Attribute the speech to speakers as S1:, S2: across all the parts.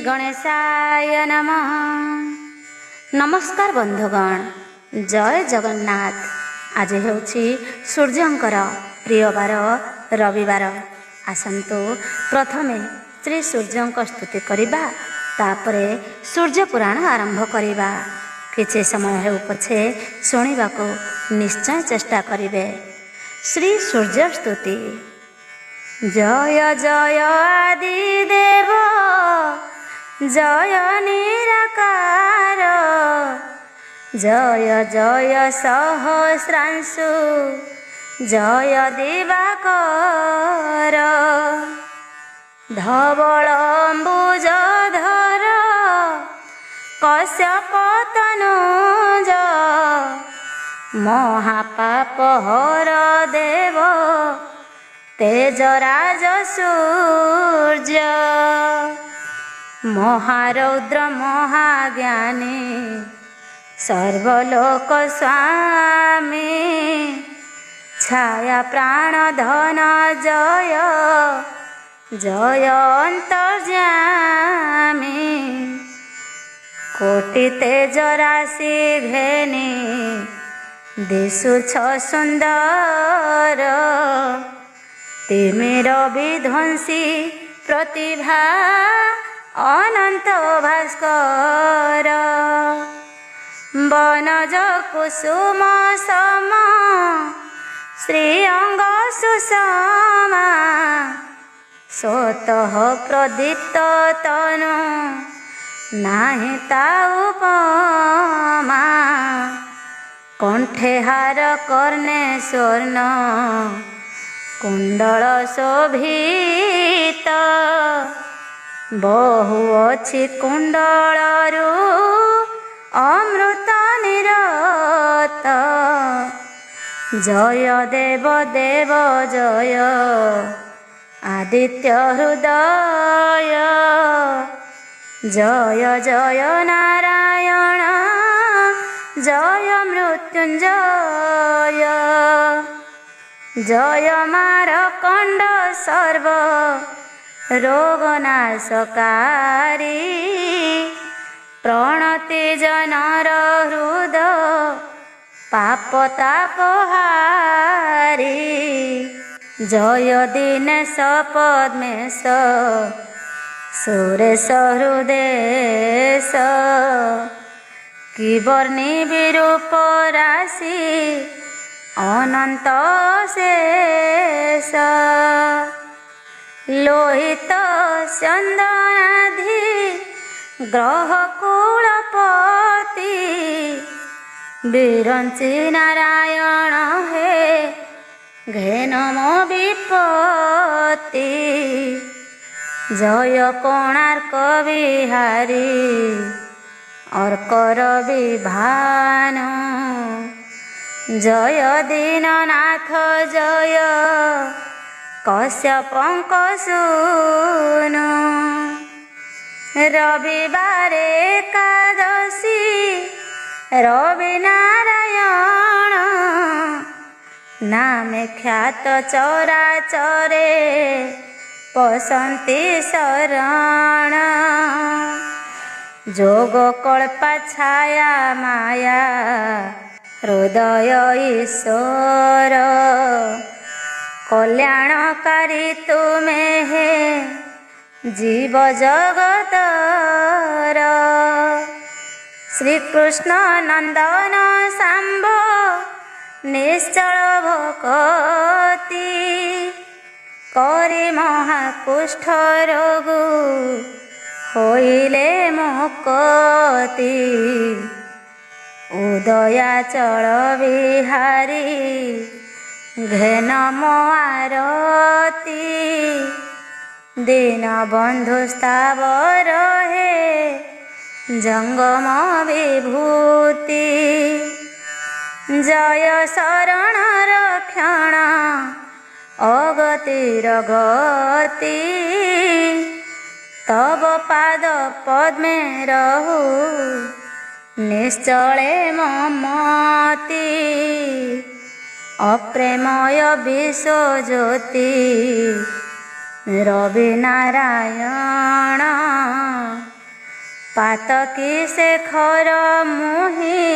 S1: गणेशाय नमः। नमस्कार बंधुगण, जय जगन्नाथ। आज हेउछि सूर्यंकर प्रिय बार रविवार। आसंतु प्रथमे श्री सूर्यंक स्तुति करिबा, तापरे सूर्य पुराण आरंभ करिबा। किछि समय हेउ पछे शुणिबाको निश्चय चेष्टा करिबे। श्री सूर्य स्तुति। जय जय आदिदेव, जय निराकार, जय जय सहस्रांशु, जय दिवाकर, धवलम्बुजधर, कश्यप तनुज, महापापहर देव, तेजराज सूर्य, महारौद्र महाज्ञानी, सर्वलोक स्वामी, छाया प्राण धन जय, जय अंतर्यामी, कोटि तेज राशि घेनी, दिशुछ सुंदर, तिमिर विध्वंसी प्रतिभा, अनंत भास्कर, बनज कुसुम सम, श्रीअंग सुषमा, स्वतः प्रदीप्त तनु, नाही ता उपमा, कंठे हार कर्णे स्वर्ण, कुंडल शोभित, बहु अछि कुंडलरु अमृत निरत, जय देव देव जय, आदित्य हृदय, जय जय नारायण, जय मृत्युंजय, जय मारकंड सर्व रोगनाशकारी, प्रणति जनर हृद पापतापहारी, जय दिनेश पद्मेश, सुरेश हृदेश, किबर्णी विरूप राशि, अनंत शेष, लोहित चंदनाधि, ग्रह कुलपति, विरंची नारायण हे, घेनम विपत्ति, जय कोणार्क बिहारी, अर्कर विभानु, जय दीननाथ जय, कश्यपंक सूनु, रविवार एकादशी, रवि नारायण, नामे ख्यात चराचरे, पसंती शरण, जोग कल्पा छाया माया, हृदय ईश्वर, कल्याणकारी तुमे हे, जीव जगतर, श्रीकृष्ण नंदन सांब, निश्चल भक्ति, करि महाकुष्ठ रोग, होइले मुक्ति, उदयाचल बिहारी, घेनम आरती, दीनबंधु स्थावर हे, जंगम विभूति, जय शरण रक्षण, अगतिर गति, तब पाद पद्मे रहु, निश्चले ममति, अप्रेमय विश्वज्योति, रवि नारायण, ପାତକୀ ଶେଖର ମୁହିଁ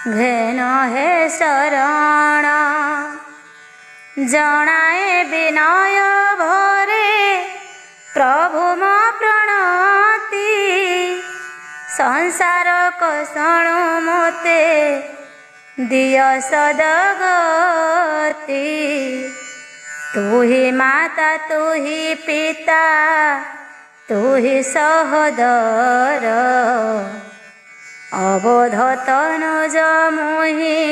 S1: ଘେନ ହେ ଶରଣ। ଜଣାଏ ବିନୟ ଭରେ ପ୍ରଭୁ ମୋ ପ୍ରଣତି। ସଂସାର କଷଣ ମୋତେ ଦିଅ ସଦଗତି। ତୁ ହି ମାତା ତୁ ହି ପିତା ତୁ ହି ସହୋଦର। ଅବୋଧ ତନୁଜ ମୁହିଁ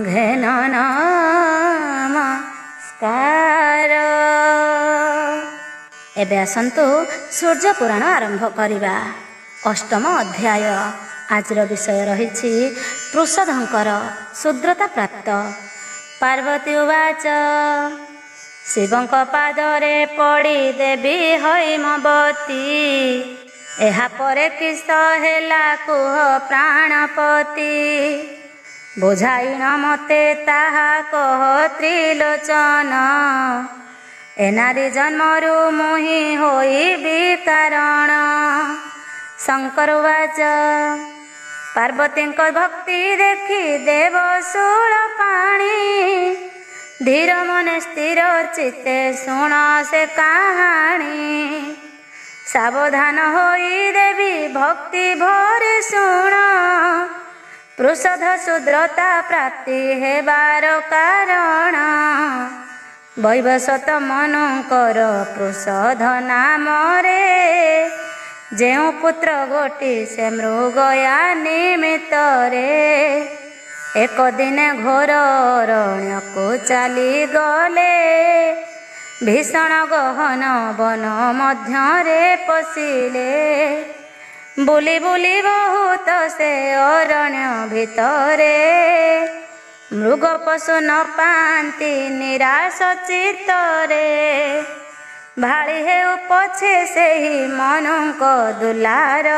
S1: ଘେନ ନମସ୍କାର। ଏବେ ଆସନ୍ତୁ ସୂର୍ଯ୍ୟ ପୁରାଣ ଆରମ୍ଭ କରିବା। ଅଷ୍ଟମ ଅଧ୍ୟାୟ। ଆଜିର ବିଷୟ ରହିଛି ପୃଷଧଙ୍କର ଶୂଦ୍ରତା ପ୍ରାପ୍ତ। ପାର୍ବତୀ ଉବାଚ ଶିବଙ୍କ ପାଦରେ ପଡ଼ି ଦେବୀ ହୈମବତୀ। ଏହାପରେ କିସ ହେଲା କୁହ ପ୍ରାଣପତି। ବୁଝାଇନ ମୋତେ ତାହା କହ ତ୍ରିଲୋଚନ। ଏ ନାରୀ ଜନ୍ମରୁ ମୁହିଁ ହୋଇବି କାରଣ। ଶଙ୍କର ଉବାଚ ପାର୍ବତୀଙ୍କ ଭକ୍ତି ଦେଖି ଦେବ ଶୂଳ ପାଣି। ଧୀର ମନେ ସ୍ଥିର ଚିତ୍ତେ ଶୁଣ ସେ କାହାଣୀ। ସାବଧାନ ହୋଇ ଦେବି ଭକ୍ତି ଭରେ ଶୁଣ। ପୃଷଧ ଶୂଦ୍ରତା ପ୍ରାପ୍ତି ହେବାର କାରଣ। ବୈବସ୍ୱତ ମନୁଙ୍କର ପୃଷଧ ନାମରେ ଯେଉଁ ପୁତ୍ର ଗୋଟି ସେ ମୃଗୟା ନିମିତ୍ତରେ। ଏକ ଦିନେ ଘୋର ଅରଣ୍ୟକୁ ଚାଲିଗଲେ। ଭୀଷଣ ଗହନ ବନ ମଧ୍ୟରେ ପଶିଲେ। ବୁଲି ବୁଲି ବହୁତ ସେ ଅରଣ୍ୟ ଭିତରେ। ମୃଗ ପଶୁ ନ ପାଆନ୍ତି ନିରାଶ ଚିତ୍ତରେ। ଭାଳି ହେଉ ପଛେ ସେହି ମନୁଙ୍କ ଦୁଲାର।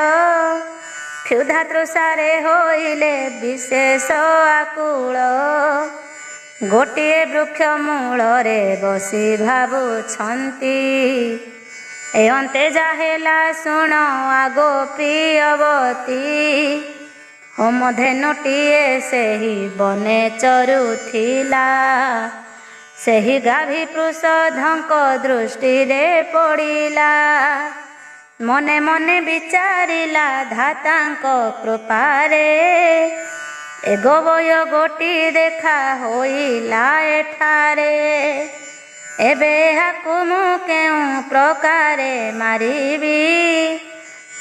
S1: କ୍ଷୁଧା ତୃଷାରେ ହୋଇଲେ ବିଶେଷ ଆକୁଳ। ଗୋଟିଏ ବୃକ୍ଷ ମୂଳରେ ବସି ଭାବୁଛନ୍ତି। ଏ ଅନ୍ତେ ଯାହେଲା ଶୁଣ ଆଗ ପ୍ରିୟବତୀ। ହୋମଧେନୁଟିଏ ସେହି ବନେ ଚରୁଥିଲା। ସେହି ଗାଭୀ ପୃଷଧଙ୍କ ଦୃଷ୍ଟିରେ ପଡ଼ିଲା। ମନେ ମନେ ବିଚାରିଲା ଧାତାଙ୍କ କୃପାରେ। ଏ ଗୋବୟ ଗୋଟି ଦେଖା ହୋଇଲା ଏଠାରେ। ଏବେ ଏହାକୁ ମୁଁ କେଉଁ ପ୍ରକାରେ ମାରିବି।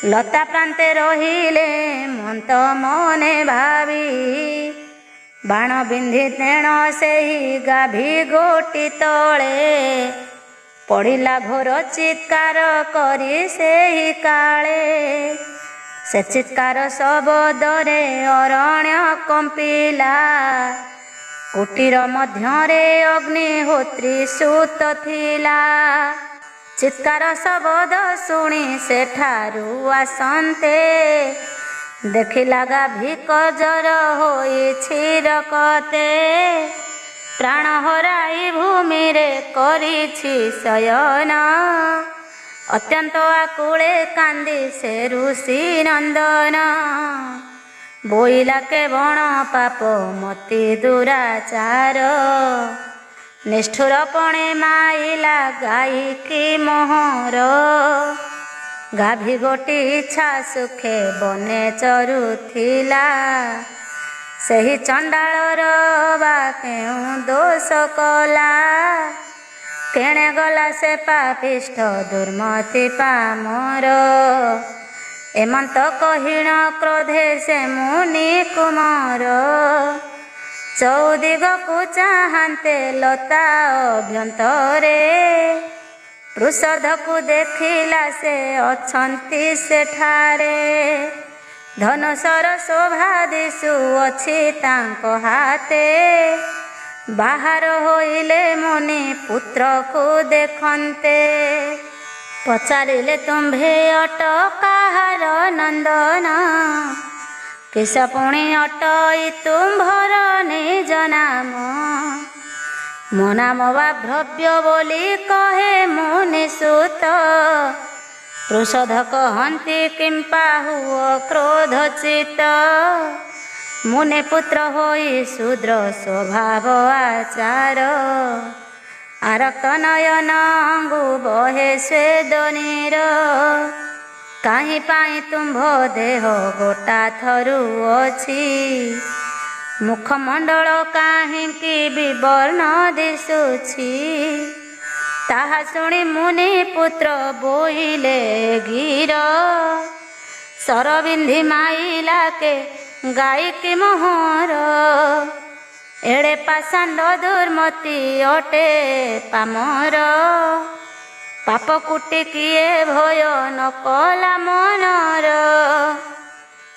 S1: ଲତା ପ୍ରାନ୍ତେ ରହିଲେ ମନ୍ତ ମନେ ଭାବି। ବାଣ ବିନ୍ଧି ତେଣ ସେହି ଗାଭୀ ଗୋଟି ତଳେ। ପଡ଼ିଲା ଘୋର ଚିତ୍କାର କରି ସେହି କାଳେ। ସେ ଚିତ୍କାର ଶବଦରେ ଅରଣ୍ୟ କମ୍ପିଲା। କୁଟୀର ମଧ୍ୟରେ ଅଗ୍ନିହୋତ୍ରୀ ସୁତ ଥିଲା। ଚିତ୍କାର ଶବଦ ଶୁଣି ସେଠାରୁ ଆସନ୍ତେ। ଦେଖିଲା ଗାଭୀ କଜର ହୋଇଛି ରକତେ। ପ୍ରାଣ ହରାଇ ଭୂମିରେ କରିଛି ଶୟନ। ଅତ୍ୟନ୍ତ ଆକୁଳେ କାନ୍ଦି ସେ ଋଷି ନନ୍ଦନ। ବୋଇଲା କେବଳ ପାପ ମତି ଦୁରାଚାର। ନିଷ୍ଠୁରପଣେ ମାଇଲା ଗାଈକି ମୋହର। ଗାଭୀ ଗୋଟି ଇଚ୍ଛା ସୁଖେ ବନେ ଚରୁଥିଲା। ସେହି ଚଣ୍ଡାଳର ବା କେଉଁ ଦୋଷ କଲା। କେଣେ ଗଲା ସେ ପାପିଷ୍ଠ ଦୁର୍ମତି ପାମର। ଏମନ୍ତ କହିଣ କ୍ରୋଧେ ସେ ମୁନି କୁମାର। ଚୌଦିଗକୁ ଚାହାନ୍ତେ ଲତା ଅଭ୍ୟନ୍ତରେ। ପୃଷଧକୁ ଦେଖିଲା ସେ ଅଛନ୍ତି ସେଠାରେ। ଧନୁଷର ଶୋଭା ଦିଶୁଅଛି ତାଙ୍କ ହାତେ। ବାହାର ହୋଇଲେ ମୁନି ପୁତ୍ରକୁ ଦେଖନ୍ତେ। ପଚାରିଲେ ତୁମ୍ଭେ ଅଟ କାହାର ନନ୍ଦନ। କିସ ପୁଣି ଅଟଇ ତୁମ୍ଭର ନିଜ ନାମ। ମୋ ନାମ ବା ଭବ୍ୟ ବୋଲି କହେ ମୁନି ସୁତ। ପୃଷଧ କହନ୍ତି କିମ୍ପା ହୁଅ କ୍ରୋଧଚିତ, ମୁନେ ପୁତ୍ର ହୋଇ ଶୂଦ୍ର ସ୍ୱଭାବ ଆଚାର। ଆରକ୍ତ ନୟନ ଅଙ୍ଗୁ ବହେ ସ୍ୱେଦ ନୀର, କାହିଁ ପାଇଁ ତୁମ୍ଭ ଦେହ ଗୋଟା ଥରୁଅଛି। ମୁଖମଣ୍ଡଳ କାହିଁକି ବିବର୍ଣ୍ଣ ଦିଶୁଛି, ତାହା ଶୁଣି ମୁନି ପୁତ୍ର ବୋଇଲେ ଗୀର। ସରବିନ୍ଧି ମାଇଲା କେ ଗାଇକି ମୋହର, ଏଡ଼େ ପାଷାଣ୍ଡ ଦୁର୍ମତି ଅଟେ ପାମର। ପାପ କୁଟି କିଏ ଭୟ ନ କଲା ମନର,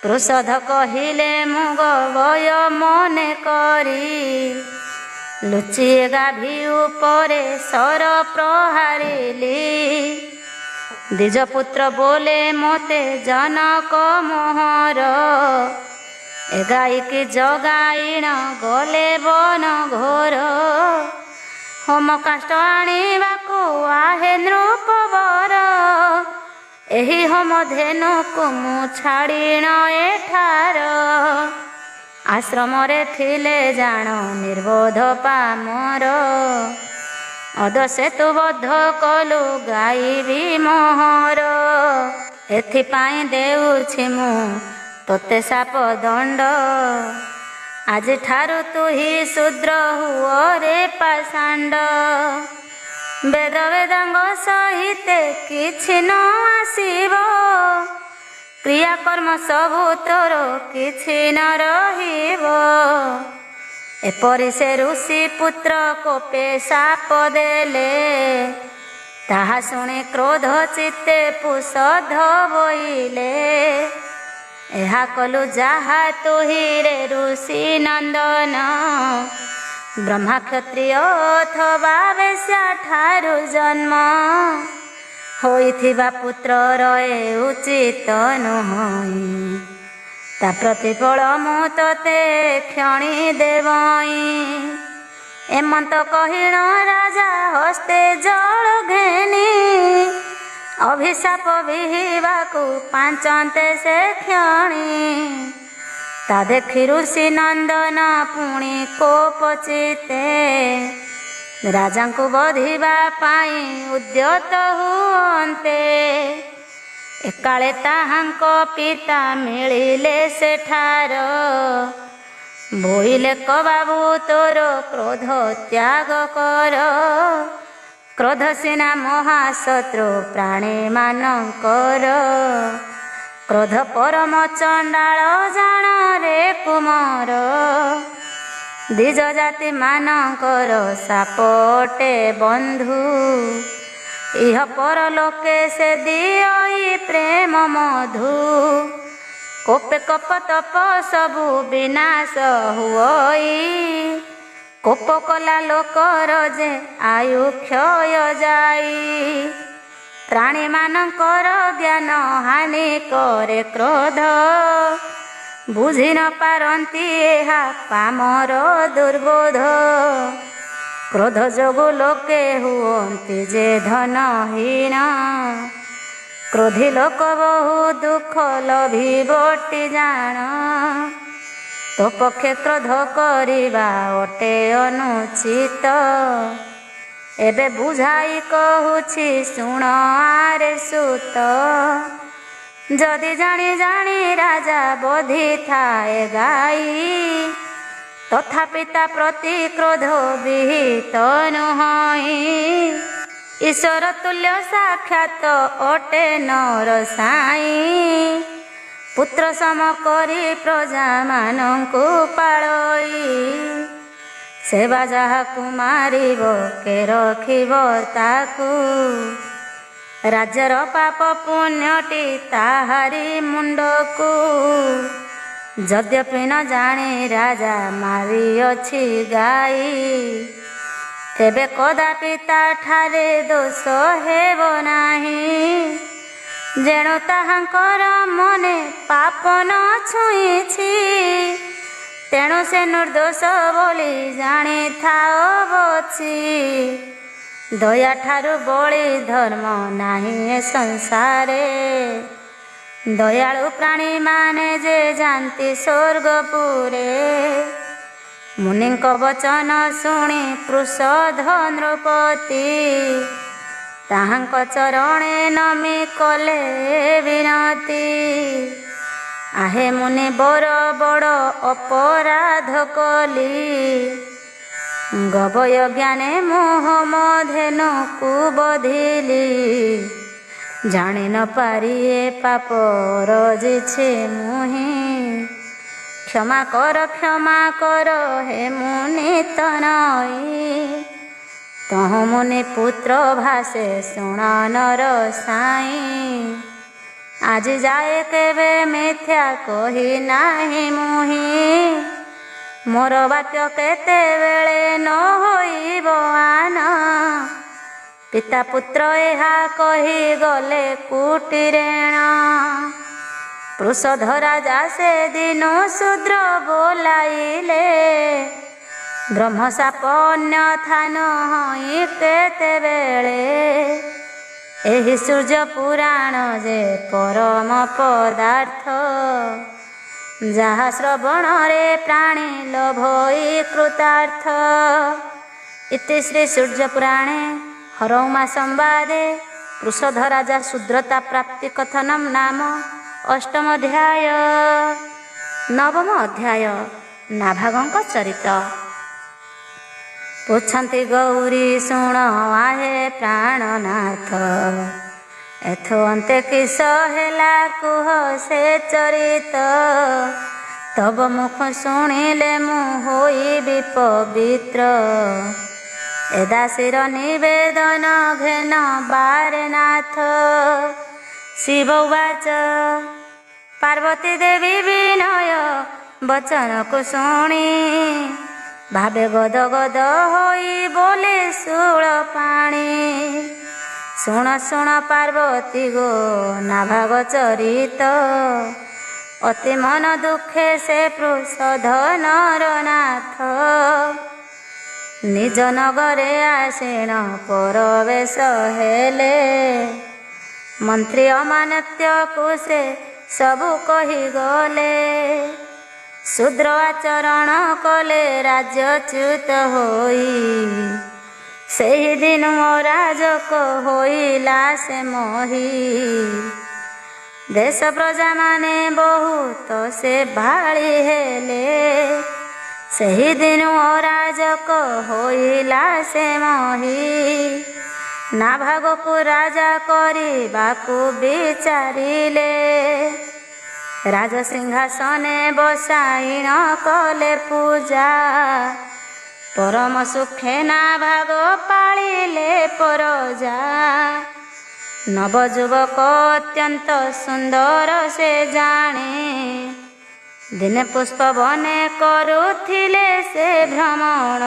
S1: ପୃଷଧ କହିଲେ ମୁଗ ଭୟ ମନେ କରି। ଲୁଚି ଗାଭି ଉପରେ ସର ପ୍ରହାରିଲି, ଦ୍ୱିଜ ପୁତ୍ର ବୋଲେ ମୋତେ ଜନକ ମୋହର। ଏ ଗାଈକି ଜଗାଇଣ ଗଲେ ବନ ଘୋର, ହୋମ କାଷ୍ଠ ଆଣିବାକୁ ଆହେ ନୃପବର। ଏହି ହୋମ ଧେନୁକୁ ମୁଁ ଛାଡ଼ିଣ ଏଠାର, ଆଶ୍ରମରେ ଥିଲେ ଜାଣ ନିର୍ବୋଧ ପାମର। ଅଦସେତୁ ବଦ୍ଧ କଲୁ ଗାଇବି ମୋହର, ଏଥିପାଇଁ ଦେଉଛି ମୁଁ ତୋତେ ସାପ ଦଣ୍ଡ। ଆଜିଠାରୁ ତୁ ହି ଶୂଦ୍ର ହୁଅ ରେ ପାଷାଣ୍ଡ, ବେଦ ବେଦାଙ୍ଗ ସହିତେ କିଛି ନ ଆସିବ। କ୍ରିୟାକର୍ମ ସବୁ ତୋର କିଛି ନ ରହିବ। ଏପରି ସେ ଋଷି ପୁତ୍ର କୋପେ ସାପ ଦେଲେ, ତାହା ଶୁଣି କ୍ରୋଧ ଚିତ୍ତେ ପୃଷଧ ବୋଇଲେ। ଏହା କଲୁ ଯାହା ତୁହିରେ ଋଷି ନନ୍ଦନ, ବ୍ରହ୍ମା କ୍ଷତ୍ରିୟ ଅଥବା ବେଶ୍ୟା ଠାରୁ ଜନ୍ମ। ହୋଇଥିବା ପୁତ୍ରର ଏ ଉଚିତ ନୁହଁ, ତା ପ୍ରତିଫଳ ମୁଁ ତତେ କ୍ଷଣି ଦେବଇଁ। ଏମନ୍ତ କହିଣ ରାଜା ହସ୍ତେ ଜଳ ଘେନି, ଅଭିଶାପ ବିହିବାକୁ ପାଞ୍ଚନ୍ତେ ସେ କ୍ଷଣି। ତା ଦେଖି ଋଷି ନନ୍ଦନ ପୁଣି କୋପ ଚିତ୍ତେ, ରାଜାଙ୍କୁ ବଧିବା ପାଇଁ ଉଦ୍ୟତ ହୁଅନ୍ତେ। ଏକାଳେ ତାହାଙ୍କ ପିତା ମିଳିଲେ ସେଠାର, ବୋଇଲେ କ ବାବୁ ତୋର କ୍ରୋଧ ତ୍ୟାଗ କର। କ୍ରୋଧ ସିନା ମହାଶତ୍ରୁ ପ୍ରାଣୀ ମାନଙ୍କର, କ୍ରୋଧ ପରମ ଚଣ୍ଡାଳ ଜାଣ ରେ କୁମର। ଦ୍ୱିଜ ଜାତି ମାନଙ୍କର ସାପଟେ ବନ୍ଧୁ, ଇହ ପରଲୋକେ ସେ ଦିଅଇ ପ୍ରେମ ମଧୁ। କୋପେ କପ ତପ ସବୁ ବିନାଶ ହୁଅଇ, କୋପ କଲା ଲୋକର ଯେ ଆୟୁ କ୍ଷୟ ଯାଇ। ପ୍ରାଣୀମାନଙ୍କର ଜ୍ଞାନ ହାନି କରେ କ୍ରୋଧ, ବୁଝି ନ ପାରନ୍ତି ଏହା ପାମର ଦୁର୍ବୋଧ। କ୍ରୋଧ ଯୋଗୁ ଲୋକେ ହୁଅନ୍ତି ଯେ ଧନହୀନ, କ୍ରୋଧୀ ଲୋକ ବହୁ ଦୁଃଖ ଲଭିବଟି ଜାଣ। ତୋ ପକ୍ଷେ କ୍ରୋଧ କରିବା ଅଟେ ଅନୁଚିତ, ଏବେ ବୁଝାଇ କହୁଛି ଶୁଣ ଆରେ ସୁତ। ଯଦି ଜାଣି ଜାଣି ରାଜା ବଧିଥାଏ ଗାଈ, ତଥାପି ତା ପ୍ରତି କ୍ରୋଧ ବିହିତ ନୁହଁ। ଈଶ୍ୱର ତୁଲ୍ୟ ସାକ୍ଷାତ ଅଟେ ନର ସାଇଁ, ପୁତ୍ର ସମ କରି ପ୍ରଜାମାନଙ୍କୁ ପାଳଇ। ସେବା ଯାହାକୁ ମାରିବ କେ ରଖିବ ତାକୁ, ରାଜ୍ୟର ପାପ ପୁଣ୍ୟଟି ତାହାରି ମୁଣ୍ଡକୁ। ଯଦ୍ୟପି ନ ଜାଣି ରାଜା ମାରିଅଛି ଗାଈ, ତେବେ କଦାପି ତାଠାରେ ଦୋଷ ହେବ ନାହିଁ। ଯେଣୁ ତାହାଙ୍କର ମନେ ପାପ ନ ଛୁଇଁଛି, ତେଣୁ ସେ ନିର୍ଦ୍ଦୋଷ ବୋଲି ଜାଣିଥାଅ ବଛି। ଦୟା ଠାରୁ ବଳି ଧର୍ମ ନାହିଁ ଏ ସଂସାରେ। ଦୟାଳୁ ପ୍ରାଣୀମାନେ ଯେ ଯାଆନ୍ତି ସ୍ୱର୍ଗପୁରେ। ମୁନିଙ୍କ ବଚନ ଶୁଣି ପୃଷଧ ନୃପତି ତାହାଙ୍କ ଚରଣେ ନମି କଲେ ବିନତି। ଆହେ ମୁନି ବର ବଡ଼ ଅପରାଧ କଲି। ଗବୟ ଜ୍ଞାନେ ମୋହ ମଧେନୁକୁ ବଧିଲି। ଜାଣି ନ ପାରି ଏ ପାପ ରଜିଛି ମୁହିଁ। କ୍ଷମା କର ହେ ମୁନି ତନଇ। ତହୁଁ ମୁନି ପୁତ୍ର ଭାଷେ ଶୁଣ ନର ସାଇଁ। ଆଜି ଯାଏ କେବେ ମିଥ୍ୟା କହି ନାହିଁ ମୁହିଁ। ମୋର ବାକ୍ୟ କେତେବେଳେ ନ ହୋଇବ ଆନ। ପିତା ପୁତ୍ର ଏହା କହି ଗଲେ କୁଟିରେଣ। ପୃଷଧ ରାଜା ସେ ଦିନୁ ଶୂଦ୍ର ବୋଲାଇଲେ। ବ୍ରହ୍ମଶାପ ଅନ୍ୟଥା ନହଇ କେତେବେଳେ। ଏହି ସୂର୍ଯ୍ୟ ପୁରାଣ ଯେ ପରମ ପଦାର୍ଥ। ଯାହା ଶ୍ରବଣରେ ପ୍ରାଣୀ ଲୋଭଇ କୃତାର୍ଥ। ଇତି ଶ୍ରୀ ସୂର୍ଯ୍ୟପୁରାଣେ ହରଉମା ସମ୍ବାଦେ ପୃଷଧ ରାଜା ଶୂଦ୍ରତା ପ୍ରାପ୍ତି କଥନମ୍ ନାମ ଅଷ୍ଟମ ଅଧ୍ୟାୟ। ନବମ ଅଧ୍ୟାୟ ନାଭାଗଙ୍କ ଚରିତ। ପୁଛନ୍ତି ଗୌରୀ ଶୁଣ ଆହେ ପ୍ରାଣନାଥ। ଏଥୁ ଅନ୍ତେ କିସ ହେଲା କୁହ ସେ ଚରିତ। ତବ ମୁଖ ଶୁଣିଲେ ମୁଁ ହୋଇବି ପବିତ୍ର। ଏ ଦାସୀର ନିବେଦନ ଘେନ ବାରେନାଥ। ଶିବ ଉବାଚ ପାର୍ବତୀ ଦେବୀ ବିନୟ ବଚନକୁ ଶୁଣି। ଭାବେ ଗଦ ଗଦ ହୋଇ ବୋଲେ ଶୂଳ ପାଣି। ଶୁଣ ଶୁଣ ପାର୍ବତୀ ଗୋ ନାଭାଗ ଚରିତ। ଅତି ମନ ଦୁଃଖେ ସେ ପୃଷଧ ନରନାଥ। ନିଜ ନଗରେ ଆସୀନ ପରବେଶ ହେଲେ। ମନ୍ତ୍ରୀ ଅମାନ୍ୟକୁ ସେ ସବୁ କହିଗଲେ। ଶୂଦ୍ର ଆଚରଣ କଲେ ରାଜ୍ୟଚ୍ୟୁତ ହୋଇ। ସେହି ଦିନୁ ଅରାଜକ ହୋଇଲା ସେ ମହି। ଦେଶ ପ୍ରଜାମାନେ ବହୁତ ସେ ଭାଳି ହେଲେ। ସେହି ଦିନୁ ଅରାଜକ ହୋଇଲା ସେ ମହି। ନାଭାଗକୁ ରାଜା କରିବାକୁ ବିଚାରିଲେ। ରାଜସିଂହାସନେ ବସାଇଣ କଲେ ପୂଜା। ପରମ ସୁଖେ ନାଭାଗ ପାଳିଲେ ପରଜା। ନବଯୁବକ ଅତ୍ୟନ୍ତ ସୁନ୍ଦର ସେ ଜାଣି। ଦିନେ ପୁଷ୍ପ ବନେ କରୁଥିଲେ ସେ ଭ୍ରମଣ।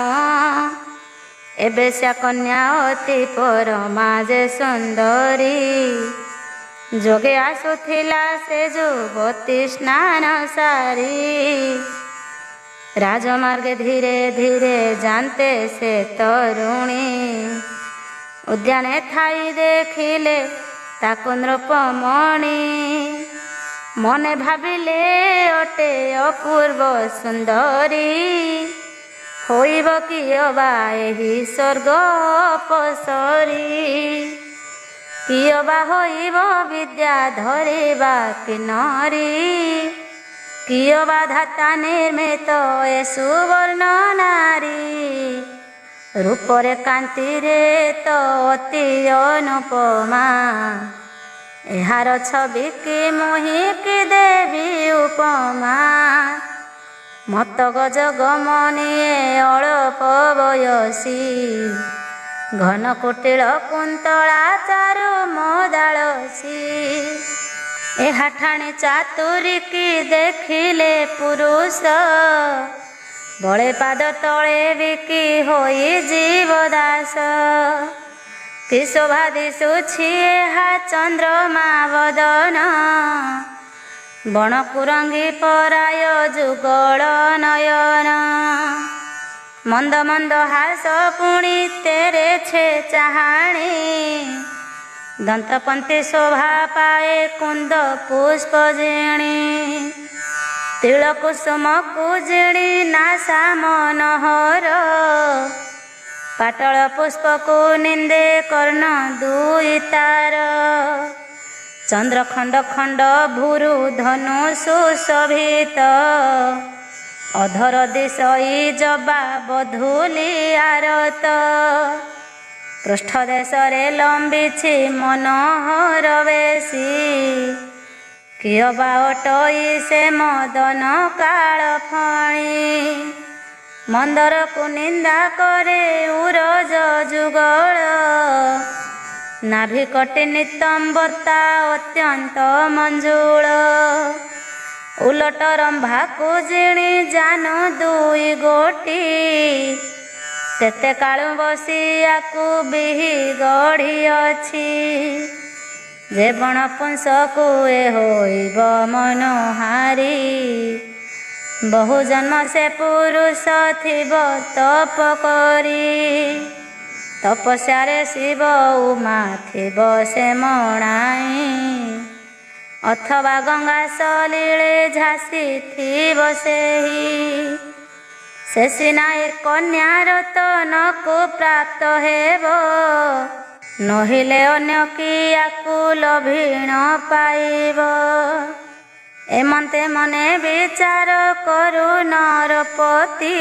S1: ଏବେ ସେ କନ୍ୟା ଅତି ପରମା ଯେ ସୁନ୍ଦରୀ। ଯୋଗେ ଆସୁଥିଲା ସେ ଯୁବତୀ ସ୍ନାନ ସାରି। ରାଜମାର୍ଗେ ଧୀରେ ଧୀରେ ଯାନ୍ତେ ସେ ତରୁଣୀ। ଉଦ୍ୟାନେ ଥାଇ ଦେଖିଲେ ତାକୁ ନୃପମଣି। ମନେ ଭାବିଲେ ଅଟେ ଅପୂର୍ବ ସୁନ୍ଦରୀ। ହୋଇବ କିଏ ବା ଏହି ସ୍ୱର୍ଗ ଅପସରୀ। କିଏ ବା ହୋଇବ ବିଦ୍ୟା ଧରିବା କିନରୀ। କିଏ ବା ଧାତା ନିର୍ମିତ ଏ ସୁବର୍ଣ୍ଣ ନାରୀ। ରୂପରେ କାନ୍ତିରେ ତ ଅତି ଅନୁପମା। ଏହାର ଛବି କି ମୁହିଁ କି ଦେବି ଉପମା। ମତ ଗଜ ଗମନିଏ ଅଳପ ବୟସୀ। ଘନ କୁଟିଳ କୁନ୍ତଳା ଚାରୁ ମଦାଳସୀ। ଏହା ଠାଣି ଚାତୁରୀକି ଦେଖିଲେ ପୁରୁଷ। ବଳେ ପାଦ ତଳେ ବିକି ହୋଇ ଜୀବ ଦାସ। କି ଶୋଭା ଦିଶୁଛି ଏହା ଚନ୍ଦ୍ରମା ବଦନ। ବଣ କୁରଙ୍ଗୀ ପରାୟ ଯୁଗଳ ନୟନ। ମନ୍ଦ ମନ୍ଦ ହାସ ପୁଣି ତେରେ ଛେ ଚାହାଣୀ ଦନ୍ତପନ୍ତେ ଶୋଭା ପାଏ କୁନ୍ଦ ପୁଷ୍ପ ଜିଣି ତିଳ କୁସୁମକୁ ଜିଣି ନାସା ମନୋହର ପାଟଳ ପୁଷ୍ପକୁ ନିନ୍ଦେ କର୍ଣ୍ଣ ଦୁଇ ତାର ଚନ୍ଦ୍ର ଖଣ୍ଡ ଖଣ୍ଡ ଭୁରୁ ଧନୁ ସୁଶୋଭିତ ଅଧର ଦିଶଇ ଜବା ବଧୂଲି ଆରତ ପୃଷ୍ଠ ଦେଶରେ ଲମ୍ବିଛି ମନୋହର ବେଶୀ କିଅ ବା ଅଟଇ ସେ ମଦନ କାଳ ଫଣି ମନ୍ଦରକୁ ନିନ୍ଦା କରେ ଉରଜ ଯୁଗଳ ନାଭି କଟି ନିତମ୍ବତା ଅତ୍ୟନ୍ତ ମଞ୍ଜୁଳ ଉଲଟ ରମ୍ଭାକୁ ଜିଣି ଜାନୁ ଦୁଇ ଗୋଟି ତେତେ କାଳୁ ବସିଆକୁ ବିହି ଗଢ଼ିଅଛି ଯେ ବଣ ପୁଂସକୁ ଏ ହୋଇବ ମନୋହାରୀ ବହୁ ଜନ୍ମ ସେ ପୁରୁଷ ଥିବ ତପ କରି ତପସ୍ୟାରେ ଶିବ ଉମା ଥିବ ସେ ମଣାଇ ଅଥବା ଗଙ୍ଗା ସଲିଳେ ଝାସି ଥିବ ସେହି ସେ ସିନା ଏ କନ୍ୟା ରତନକୁ ପ୍ରାପ୍ତ ହେବ ନହିଲେ ଅନ୍ୟ କିଆକୁ ଲଭିଣ ପାଇବ ଏମନ୍ତେ ମନେ ବିଚାର କରୁ ନରପତି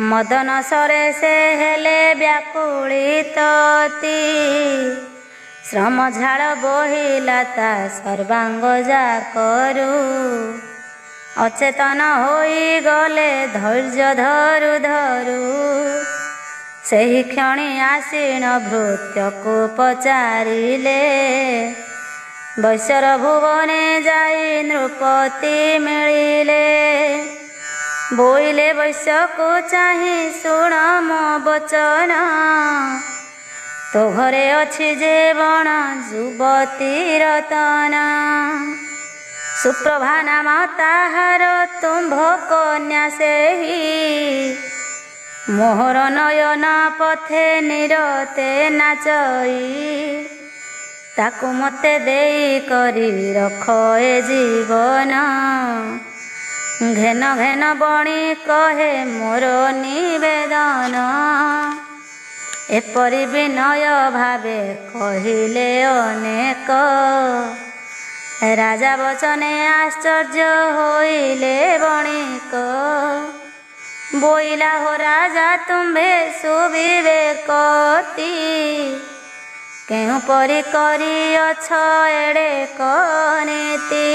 S1: ମଦନ ସରେ ସେ ହେଲେ ବ୍ୟାକୁଳିତ ଅତି ଶ୍ରମ ଝାଳ ବୋହିଲା ତା ସର୍ବାଙ୍ଗ ଯାକରୁ ଅଚେତନ ହୋଇଗଲେ ଧୈର୍ଯ୍ୟ ଧରୁ ଧରୁ ସେହି କ୍ଷଣି ଆସୀନ ଭୃତ୍ୟକୁ ପଚାରିଲେ ବୈଶ୍ୟର ଭୁବନେ ଯାଇ ନୃପତି ମିଳିଲେ ବୋଇଲେ ବୈଶ୍ୟକୁ ଚାହିଁ ଶୁଣ ମୋ ବଚନ ତୋ ଘରେ ଅଛି ଯେ ବଣ ଯୁବତୀ ରତନ ସୁପ୍ରଭା ନାମ ତାହାର ତୁମ୍ଭ କନ୍ୟା ସେହି ମୋହର ନୟନ ପଥେ ନିରତେ ନାଚଇ ତାକୁ ମୋତେ ଦେଇ କରି ରଖ ଏ ଜୀବନ ଘେନ ଘେନ ବଣି କହେ ମୋର ନିବେଦନ ଏପରି ବିନୟ ଭାବେ କହିଲେ ଅନେକ ରାଜା ବଚନେ ଆଶ୍ଚର୍ଯ୍ୟ ହୋଇଲେ ବଣିକ ବୋଇଲା ହୋ ରାଜା ତୁମ୍ଭେ ସୁବିବେକତି କେଉଁ ପରି କରିଅଛ ଏଡ଼େ କନୀତି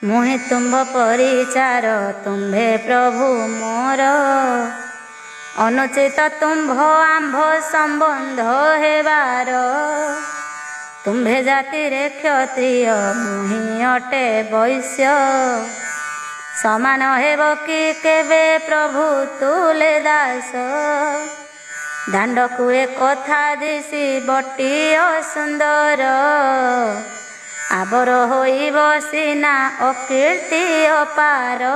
S1: ମୁହିଁ ତୁମ୍ଭ ପରିଚାର ତୁମ୍ଭେ ପ୍ରଭୁ ମୋର ଅନୁଚିତ ତୁମ୍ଭ ଆମ୍ଭ ସମ୍ବନ୍ଧ ହେବାର ତୁମ୍ଭେ ଜାତିରେ କ୍ଷତ୍ରିୟ ମୁହିଁ ଅଟେ ବୈଶ୍ୟ ସମାନ ହେବ କି କେବେ ପ୍ରଭୁ ତୁଲେ ଦାସ ଦାଣ୍ଡକୁ ଏ କଥା ଦିଶି ବଟିଅ ସୁନ୍ଦର ଆବର ହୋଇବ ସିନା ଅକୀର୍ତ୍ତି ଅପାର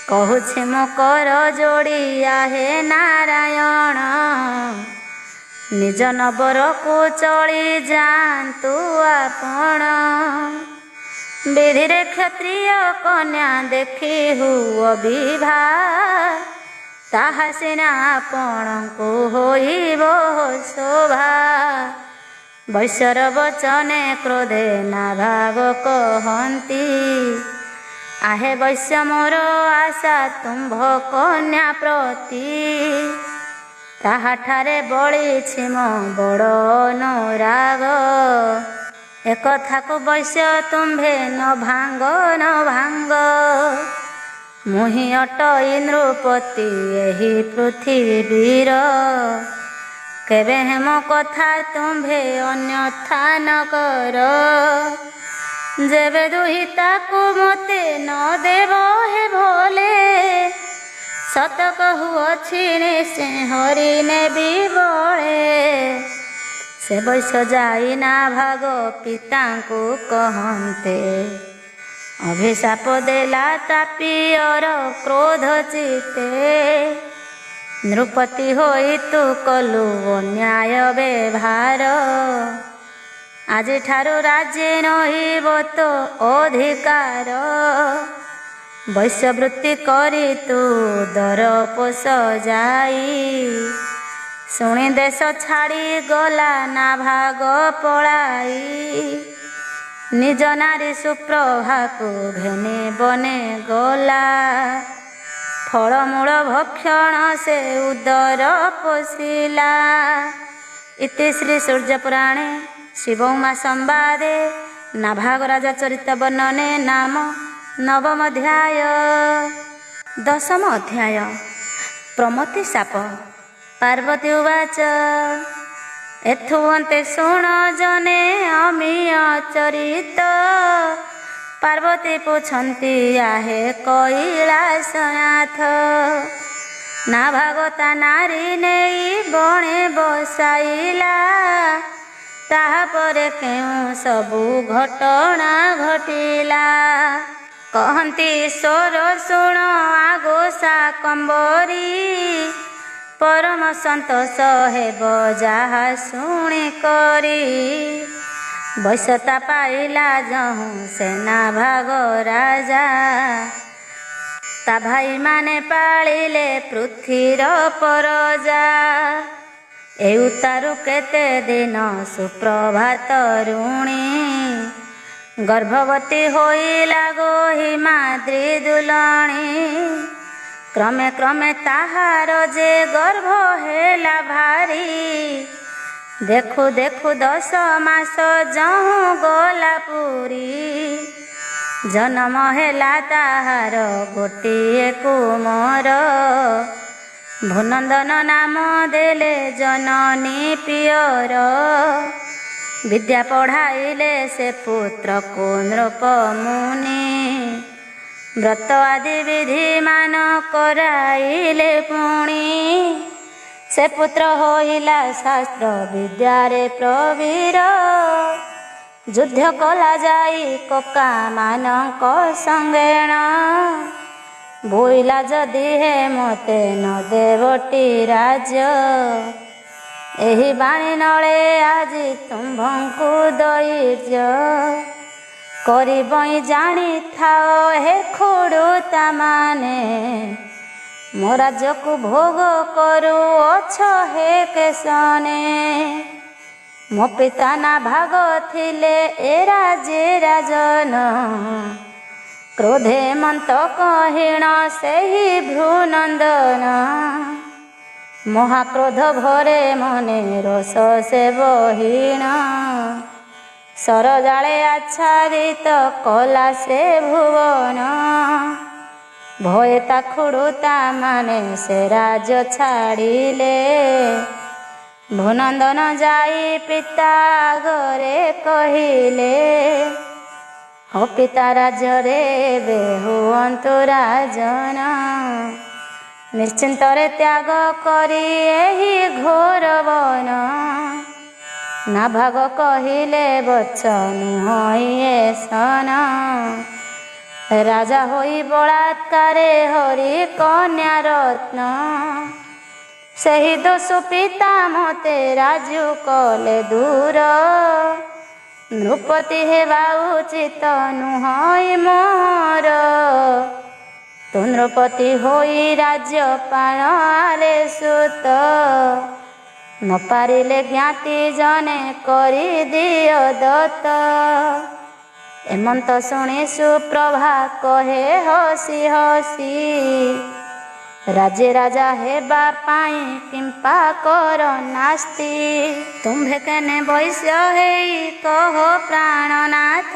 S1: କହୁଛି ମୁଁ କର ଯୋଡ଼ିଆ ହେ ନାରାୟଣ ନିଜ ନବରକୁ ଚଳି ଯାଆନ୍ତୁ ଆପଣ ବିଧିରେ କ୍ଷତ୍ରିୟ କନ୍ୟା ଦେଖି ହୁଅ ବିଭା ତାହା ସିନା ଆପଣଙ୍କୁ ହୋଇବ ଶୋଭା ବୈଶ୍ୟର ବଚନେ କ୍ରୋଧେ ନାଭାଗ କହନ୍ତି आहे वैश्य मोर आशा तुम्भ कन्या प्रति ताहाठारे बळिछि मो बड़ अनुराग एक थाकु वैश्य तुम्भे न भांग मुहि अटई नृपति एही पृथ्वीर केबे हेम कथा तुम्भे अन्यथा न कर जेबे दुहिता को मते न देव हे भोले सत कहूअछि निश्चय हरि नेबी बळे से वैश्य जाई ना भाग पिता को कहन्ते ଅଭିଶାପ ଦେଲା ତା ପିଅର କ୍ରୋଧ ଚିତେ। ନୃପତି ହୋଇ ତୁ କଲୁ ଅନ୍ୟାୟ ବ୍ୟବହାର। ଆଜିଠାରୁ ରାଜ୍ୟ ରହିବ ତୋ ଅଧିକାର। ବୈଶ୍ୟବୃତ୍ତି କରି ତୁ ଦରପୋଷ ଯାଇ। ଶୁଣି ଦେଶ ଛାଡ଼ି ଗଲା ନାଭାଗ ପଳାଇ। ନିଜ ନାରୀ ସୁପ୍ରଭାକୁ ଘେନି ବନେ ଗଲା। ଫଳମୂଳ ଭକ୍ଷଣ ସେ ଉଦର ପୋଷିଲା। ଇତି ଶ୍ରୀ ସୂର୍ଯ୍ୟପୁରାଣେ ଶିବଉମା ସମ୍ବାଦେ ନାଭାଗ ରାଜା ଚରିତ ବର୍ଣ୍ଣନେ ନାମ ନବମ ଅଧ୍ୟାୟ। ଦଶମ ଅଧ୍ୟାୟ ପ୍ରମତି ଶାପ। ପାର୍ବତୀ ଉବାଚ ଏଥୁ ଅନ୍ତେ ଶୁଣ ଜନେ ଅମିୟ ଚରିତ। ପାର୍ବତୀ ପୁଛନ୍ତି ଆହେ କୈଳାସନାଥ। ନାଭାଗ ତା ନାରୀ ନେଇ ବଣେ ବସାଇଲା। ତାହାପରେ କେଉଁ ସବୁ ଘଟଣା ଘଟିଲା। କହନ୍ତି ଈଶ୍ୱର ଶୁଣ ଆଗୋଷା କମ୍ବରୀ। ପରମ ସନ୍ତୋଷ ହେବ ଯାହା ଶୁଣି କରି। ବୈଶ୍ୟତା ପାଇଲା ଯହୁଁ ସେ ନାଭାଗ ରାଜା। ତା ଭାଇମାନେ ପାଳିଲେ ପୃଥ୍ୱୀର ପରଜା। ଏ ଉତ୍ତାରୁ କେତେ ଦିନ ସୁପ୍ରଭାତ ରୁଣୀ। ଗର୍ଭବତୀ ହୋଇଲା ଗୋହିମାଦ୍ରି ଦୁଲଣୀ। କ୍ରମେ କ୍ରମେ ତାହାର ଯେ ଗର୍ଭ ହେଲା ଭାରି। ଦେଖୁ ଦେଖୁ 10 ମାସ ଯହୁଁ ଗଲା ପୁରୀ। ଜନମ ହେଲା ତାହାର ଗୋଟିଏ କୁମର। ଭୂନନ୍ଦନ ନାମ ଦେଲେ ଜନନୀ ପିଅର। ବିଦ୍ୟା ପଢ଼ାଇଲେ ସେ ପୁତ୍ରକୁ ନୃପ ମୁନି। ବ୍ରତ ଆଦି ବିଧିମାନ କରାଇଲେ ପୁଣି। ସେ ପୁତ୍ର ହୋଇଲା ଶାସ୍ତ୍ର ବିଦ୍ୟାରେ ପ୍ରବୀର। ଯୁଦ୍ଧ କଲା ଯାଇ କକା ମାନଙ୍କ ସଙ୍ଗେଣ। ବୋଇଲା ଯଦି ହେ ମୋତେ ନ ଦେବଟି ରାଜ୍ୟ। ଏହି ବାଣୀ ନଳେ ଆଜି ତୁମ୍ଭଙ୍କୁ ଦୈର୍ଯ୍ୟ। କରିବଇଁ ଜାଣିଥାଅ ହେ ଖୁଡ଼ୁତା ମାନେ। ମୋ ରାଜ୍ୟକୁ ଭୋଗ କରୁଅଛ ହେ କେଶନେ। ମୋ ପିତା ନାଭାଗ ଥିଲେ ଏ ରାଜେ ରାଜନ। କ୍ରୋଧେ ମନ୍ତକ ହୀଣ ସେହି ଭ୍ରୁନନ୍ଦନ। ମହାକ୍ରୋଧ ଭରେ ମନେ ରୋଷ ସେ ବହୀଣ। ସରଜାଳେ ଆଚ୍ଛାଦିତ କଲା ସେ ଭୁବନ। ଭয়ে ତା ଖୁଡ଼ୁତା ମାନେ ସେ ରାଜ୍ୟ ଛାଡ଼ିଲେ। ଭୂନନ୍ଦନ ଯାଇ ପିତା ଆଗରେ କହିଲେ। ଓ ପିତା ରାଜ୍ୟରେ ଏବେ ହୁଅନ୍ତୁ ରାଜନ। ନିଶ୍ଚିନ୍ତରେ ତ୍ୟାଗ କରି ଏହି ଘୋର ବନ। ନାଭାଗ କହିଲେ ବତ୍ସ ନୁହଁ ଏ ସନ। ରାଜା ହୋଇ ବଳାତ୍କାରେ ହରି କନ୍ୟା ରତ୍ନ। ସେହି ଦୋଷୁ ପିତା ମୋତେ ରାଜୁ କଲେ ଦୂର। ନୃପତି ହେବା ଉଚିତ ନୁହଁ ମୋର। ତୁ ନୃପତି ହୋଇ ରାଜ୍ୟ ପାଳରେ ସୁତ। ନ ପାରିଲେ ଜ୍ଞାତି ଜନେ କରିଦିଅ ଦତ୍ତ। ଏମନ୍ତ ଶୁଣି ସୁପ୍ରଭା କହେ ହସି ହସି। ରାଜେ ରାଜା ହେବା ପାଇଁ କିମ୍ପା କର ନାସ୍ତି। ତୁମ୍ଭେ କେନେ ବୈଶ୍ୟ ହେଇ କହ ପ୍ରାଣନାଥ।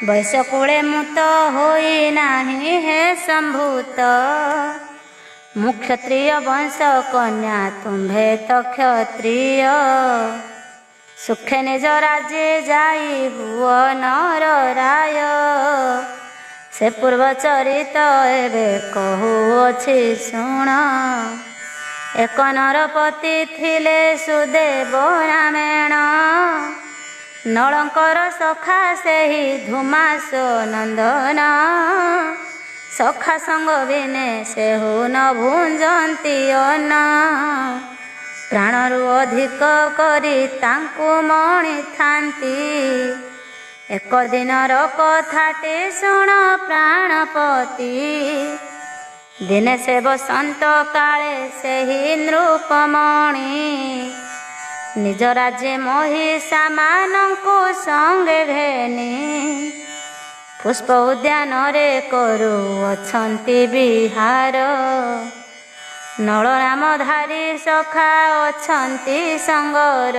S1: ବୈଶ୍ୟ କୂଳେ ମୁଁ ତ ହୋଇ ନାହିଁ ହେ ସମ୍ଭୂତ। ମୁଁ କ୍ଷତ୍ରିୟ ବଂଶ କନ୍ୟା ତୁମ୍ଭେ ତ କ୍ଷତ୍ରିୟ। ସୁଖେ ନିଜ ରାଜ୍ୟ ଯାଇ ହୁଅ ନର ରାୟ। ସେ ପୂର୍ବ ଚରିତ ଏବେ କହୁଅଛି ଶୁଣ। ଏକ ନରପତି ଥିଲେ ସୁଦେବ ରାମେଣ। ନଳଙ୍କର ସଖା ସେହି ଧୁମାସ ନନ୍ଦନ, ସଖା ସଙ୍ଗ ବିନେ ସେହୁ ନ ଭୁଞ୍ଜନ୍ତି ଅନ୍ନ। ପ୍ରାଣରୁ ଅଧିକ କରି ତାଙ୍କୁ ମଣିଥାନ୍ତି, ଏକ ଦିନର କଥାଟି ଶୁଣ ପ୍ରାଣପତି। ଦିନେ ସେ ବସନ୍ତ କାଳେ ସେହି ନୃପମଣି, ନିଜ ରାଜ୍ୟ ମହିଷାମାନଙ୍କୁ ସଙ୍ଗେ ଘେନି, ପୁଷ୍ପ ଉଦ୍ୟାନରେ କରୁଅଛନ୍ତି ବିହାର। ନଳ ନାମଧାରୀ ସଖା ଅଛନ୍ତି ସଙ୍ଗର,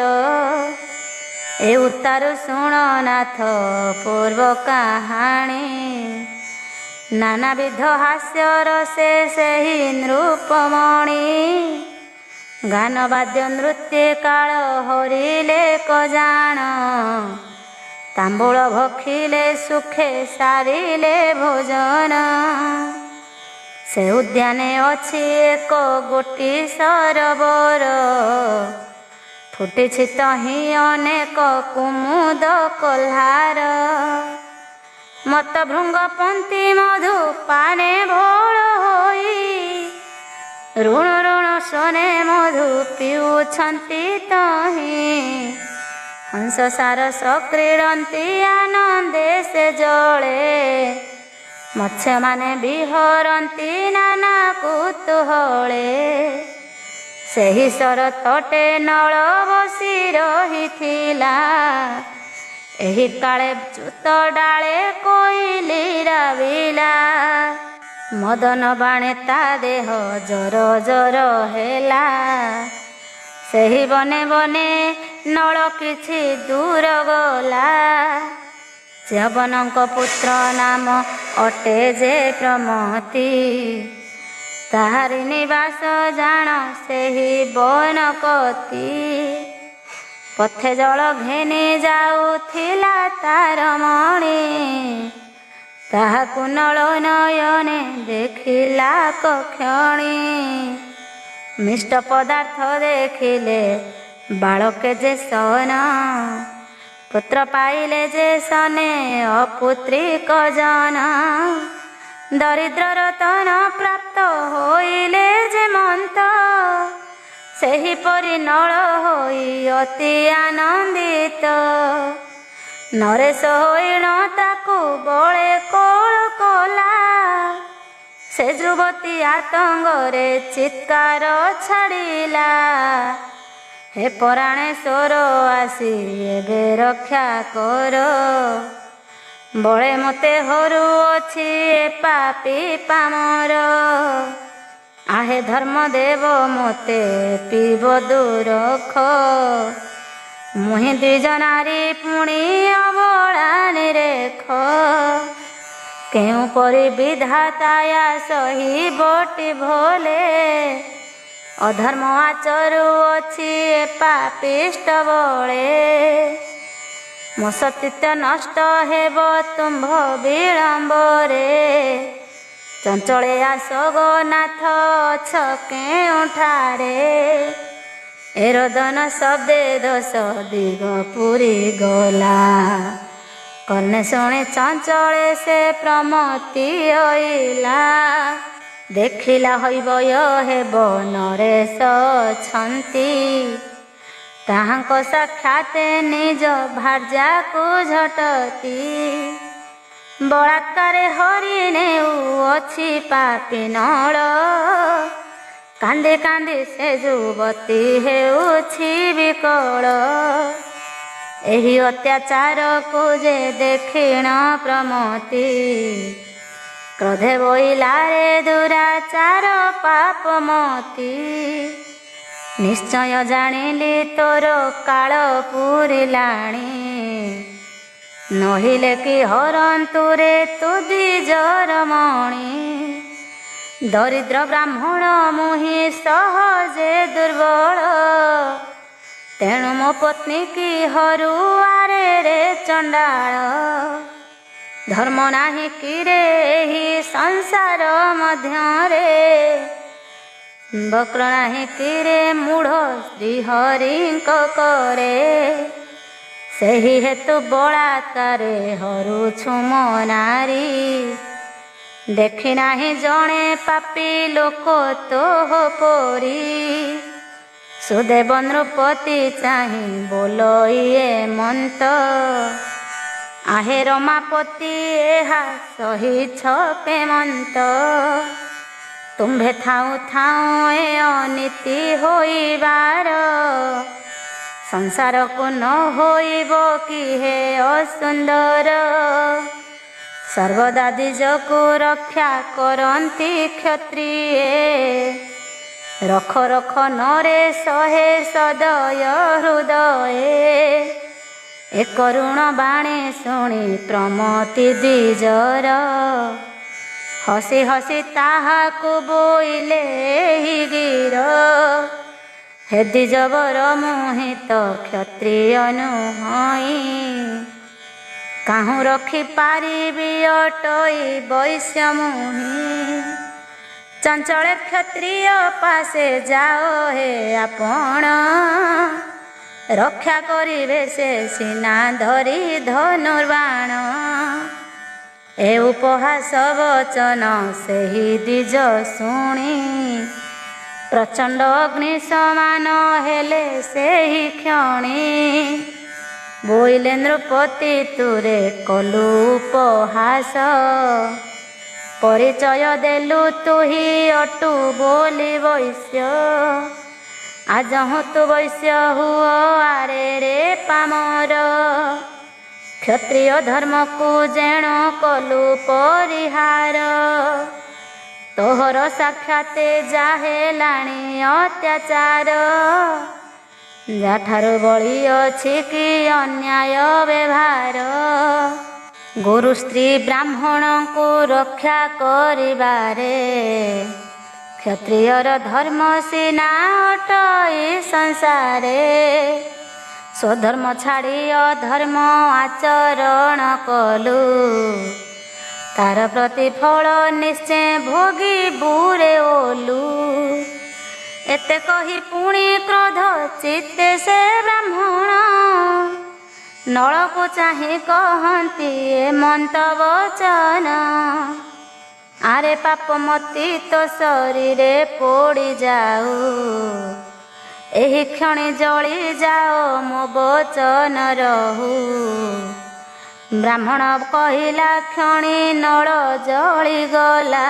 S1: ଏ ଉତ୍ତାରୁ ଶୁଣ ନାଥ ପୂର୍ବ କାହାଣୀ। ନାନାବିଧ ହାସ୍ୟର ସେ ସେହି ନୃପମଣି, ଗାନ ବାଦ୍ୟ ନୃତ୍ୟ କାଳ ହରିଲେ କଜାଣ। ତାମ୍ବୁଳ ଭକ୍ଷିଲେ ସୁଖେ ସାରିଲେ ଭୋଜନ, ସେ ଉଦ୍ୟାନେ ଅଛି ଏକ ଗୋଟି ସରୋବର। ଫୁଟିଛି ତହିଁ ଅନେକ କୁମୁଦ କହ୍ଲାର, ମତ ଭୃଙ୍ଗପନ୍ତି ମଧୁ ପାନେ ଭୋଳ ହୋଇ, ଋଣ ଋଣ ସୋନେ ମଧୁ ପିଉଛନ୍ତି ତହିଁ। ହଂସ ସାରସ କ୍ରୀଡ଼ନ୍ତି ଆନନ୍ଦେ ସେ ଜଳେ, ମତ୍ସ୍ୟମାନେ ବିହରନ୍ତି ନାନା କୁତୁହଳେ। ସେହି ସର ତଟେ ନଳ ବସି ରହିଥିଲା, ଏହି କାଳେ ଜୁତ ଡାଳେ କୋଇଲି ରାବିଲା। ମଦନ ବାଣେ ତା ଦେହ ଜର ଜର ହେଲା, ସେହି ବନେ ବନେ ନଳ କିଛି ଦୂର ଗଲା। ଚ୍ୟବନଙ୍କ ପୁତ୍ର ନାମ ଅଟେ ଯେ ପ୍ରମତି, ତାହାରି ନିବାସ ଜାଣ ସେହି ବନକତି। ପଥେ ଜଳ ଘେନି ଯାଉଥିଲା ତାର ମଣି, ତାହାକୁ ନଳ ନୟନେ ଦେଖିଲା କକ୍ଷଣି। ମିଷ୍ଟ ପଦାର୍ଥ ଦେଖିଲେ ବାଳକେ ଯେ ସନ, ପୁତ୍ର ପାଇଲେ ଯେ ସନେ ଅପୁତ୍ରିକ ଜନ। ଦରିଦ୍ର ରତନ ପ୍ରାପ୍ତ ହୋଇଲେ ଯେ ମନ୍ତ, ସେହିପରି ନଳ ହୋଇ ଅତି ଆନନ୍ଦିତ। ନରେଶ ହୋଇଣ ତାକୁ ବଳେ କୋଳ କଲା, ସେ ଯୁବତୀ ଆତଙ୍ଗରେ ଚିତ୍କାର ଛାଡ଼ିଲା। ହେ ପରାଣେଶ୍ୱର ଆସି ଏବେ ରକ୍ଷା କର, ବଳେ ମୋତେ ହରୁଅଛି ଏ ପାପୀ ପାମର। ଆହେ ଧର୍ମଦେବ ମୋତେ ପିବ ଦୁରଖ, ମୁହିଁ ଦ୍ୱିଜ ନାରୀ ପୁଣି ଅବଳା ନିରେଖ। କେଉଁପରି ବିଧାତାୟା ସହିବଟି ଭୋଲେ, ଅଧର୍ମ ଆଚରୁଅଛି ଏ ପାପିଷ୍ଟ ବଳେ। ମୋ ସତୀତ୍ୱ ନଷ୍ଟ ହେବ ତୁମ୍ଭ ବିଳମ୍ବରେ, ଚଞ୍ଚଳେ ଆସ ଗୋ ନାଥ ଅଛ କେଉଁଠାରେ। ଏ ରୋଦନ ଶବ୍ଦେ ଦୋଷ ଦିଗ ପୁରୀ ଗଲା, କର୍ଣ୍ଣେ ଶୁଣି ଚଞ୍ଚଳେ ସେ ପ୍ରମତି ଅଇଲା। ଦେଖିଲା ହଇବୟ ହେବ ନରେଶ ଅଛନ୍ତି, ତାହାଙ୍କ ସାକ୍ଷାତେ ନିଜ ଭାର୍ଯ୍ୟାକୁ ଝଟତି। ବଳାତ୍କାରେ ହରି ନେଉଅଛି ପାପୀ ନଳ, କାନ୍ଦି କାନ୍ଦି ସେ ଯୁବତୀ ହେଉଛି ବିକଳ। ଏହି ଅତ୍ୟାଚାରକୁ ଯେ ଦେଖିଣ ପ୍ରମତି, କ୍ରୋଧେ ବୋଇଲାରେ ଦୁରାଚାର ପାପମତି। ନିଶ୍ଚୟ ଜାଣିଲି ତୋର କାଳ ପୂରିଲାଣି, ନହିଲେ କି ହରନ୍ତୁ ରେ ତୁ ଦ୍ୱିଜର ମଣି। ଦରିଦ୍ର ବ୍ରାହ୍ମଣ ମୁହିଁ ସହଜେ ଦୁର୍ବଳ, ତେଣୁ ମୋ ପତ୍ନୀ କି ହରୁଆରେ ରେ ଚଣ୍ଡାଳ। ଧର୍ମ ନାହିଁ କିରେ ଏହି ସଂସାର ମଧ୍ୟରେ, ବକ୍ର ନାହିଁ କିରେ ମୂଢ଼ ଶ୍ରୀହରିଙ୍କ କରେ। ସେହି ହେତୁ ବଳାତ୍କାରେ ହରୁଛୁ ମୋ ନାରୀ। ଦେଖି ନାହିଁ ଜଣେ ପାପୀ ଲୋକ ତୋହ ପରି। ସୁଦେବ ନୃପତି ଚାହିଁ ବୋଲ ଇଏ ମନ୍ତ। ଆହେ ରମାପତି ଏହା ସହିଛ ପେମନ୍ତ। ତୁମ୍ଭେ ଥାଉ ଥାଉ ଏ ଅନୀତି ହୋଇବାର। ସଂସାରକୁ ନ ହୋଇବ କି ହେ ଅସୁନ୍ଦର। ସର୍ବଦା ଦ୍ୱିଜକୁ ରକ୍ଷା କରନ୍ତି କ୍ଷତ୍ରିଏ। ରଖ ରଖ ନରେ ସହେ ସଦୟ ହୃଦୟେ। ଏ କରୁଣ ବାଣୀ ଶୁଣି ପ୍ରମତି ଦ୍ୱିଜର। ହସି ହସି ତାହାକୁ ବୋଇଲେ ଗିର। ହେ ଦ୍ୱିଜବର ମୋହିତ କ୍ଷତ୍ରିୟ ନୁହଁଇ। କାହୁଁ ରଖି ପାରିବି ଅଟଇ ବୈଶ୍ୟ ମୁହିଁ। ଚଞ୍ଚଳ କ୍ଷତ୍ରିୟ ପାଶେ ଯାଅ ହେ ଆପଣ। ରକ୍ଷା କରିବେ ସେ ସିନା ଧରି ଧନୁର୍ବାଣ। ଏ ଉପହାସ ବଚନ ସେହି ଦ୍ୱିଜ ଶୁଣି। ପ୍ରଚଣ୍ଡ ଅଗ୍ନି ସମାନ ହେଲେ ସେହି କ୍ଷଣି। ବୋଇଲେ ନୃପତି ତୁରେ କଲୁ ଉପହାସ। ପରିଚୟ ଦେଲୁ ତୁହି ଅଟୁ ବୋଲି ବୈଶ୍ୟ। ଆଜହୁଁ ତୁ ବୈଶ୍ୟ ହୁଅ ଆରେ ରେ ପାମର। କ୍ଷତ୍ରିୟ ଧର୍ମକୁ ଯେଣୁ କଲୁ ପରିହାର। ତୋହର ସାକ୍ଷାତେ ଯାହେଲାଣି ଅତ୍ୟାଚାର। ଯାଠାରୁ ବଳି ଅଛି କି ଅନ୍ୟାୟ ବ୍ୟବହାର। ଗୁରୁ ସ୍ତ୍ରୀ ବ୍ରାହ୍ମଣଙ୍କୁ ରକ୍ଷା କରିବାରେ। କ୍ଷତ୍ରିୟର ଧର୍ମ ସିନା ଅଟଇ ସଂସାରେ। ସ୍ୱଧର୍ମ ଛାଡ଼ି ଅଧର୍ମ ଆଚରଣ କଲୁ। ତାର ପ୍ରତିଫଳ ନିଶ୍ଚୟ ଭୋଗିବୁ ରେ ଓଲୁ। ଏତେ କହି ପୁଣି କ୍ରୋଧ ଚିତ୍ତେ ସେ ବ୍ରାହ୍ମଣ। ନଳକୁ ଚାହିଁ କହନ୍ତି ଏ ମନ୍ତ ବଚନ। ଆରେ ପାପମତି ତୋ ଶରୀରେ ପୋଡ଼ି ଯାଉ। ଏହି କ୍ଷଣି ଜଳି ଯାଅ ମୋ ବଚନ ରହୁ। ବ୍ରାହ୍ମଣ କହିଲା କ୍ଷଣି ନଳ ଜଳିଗଲା।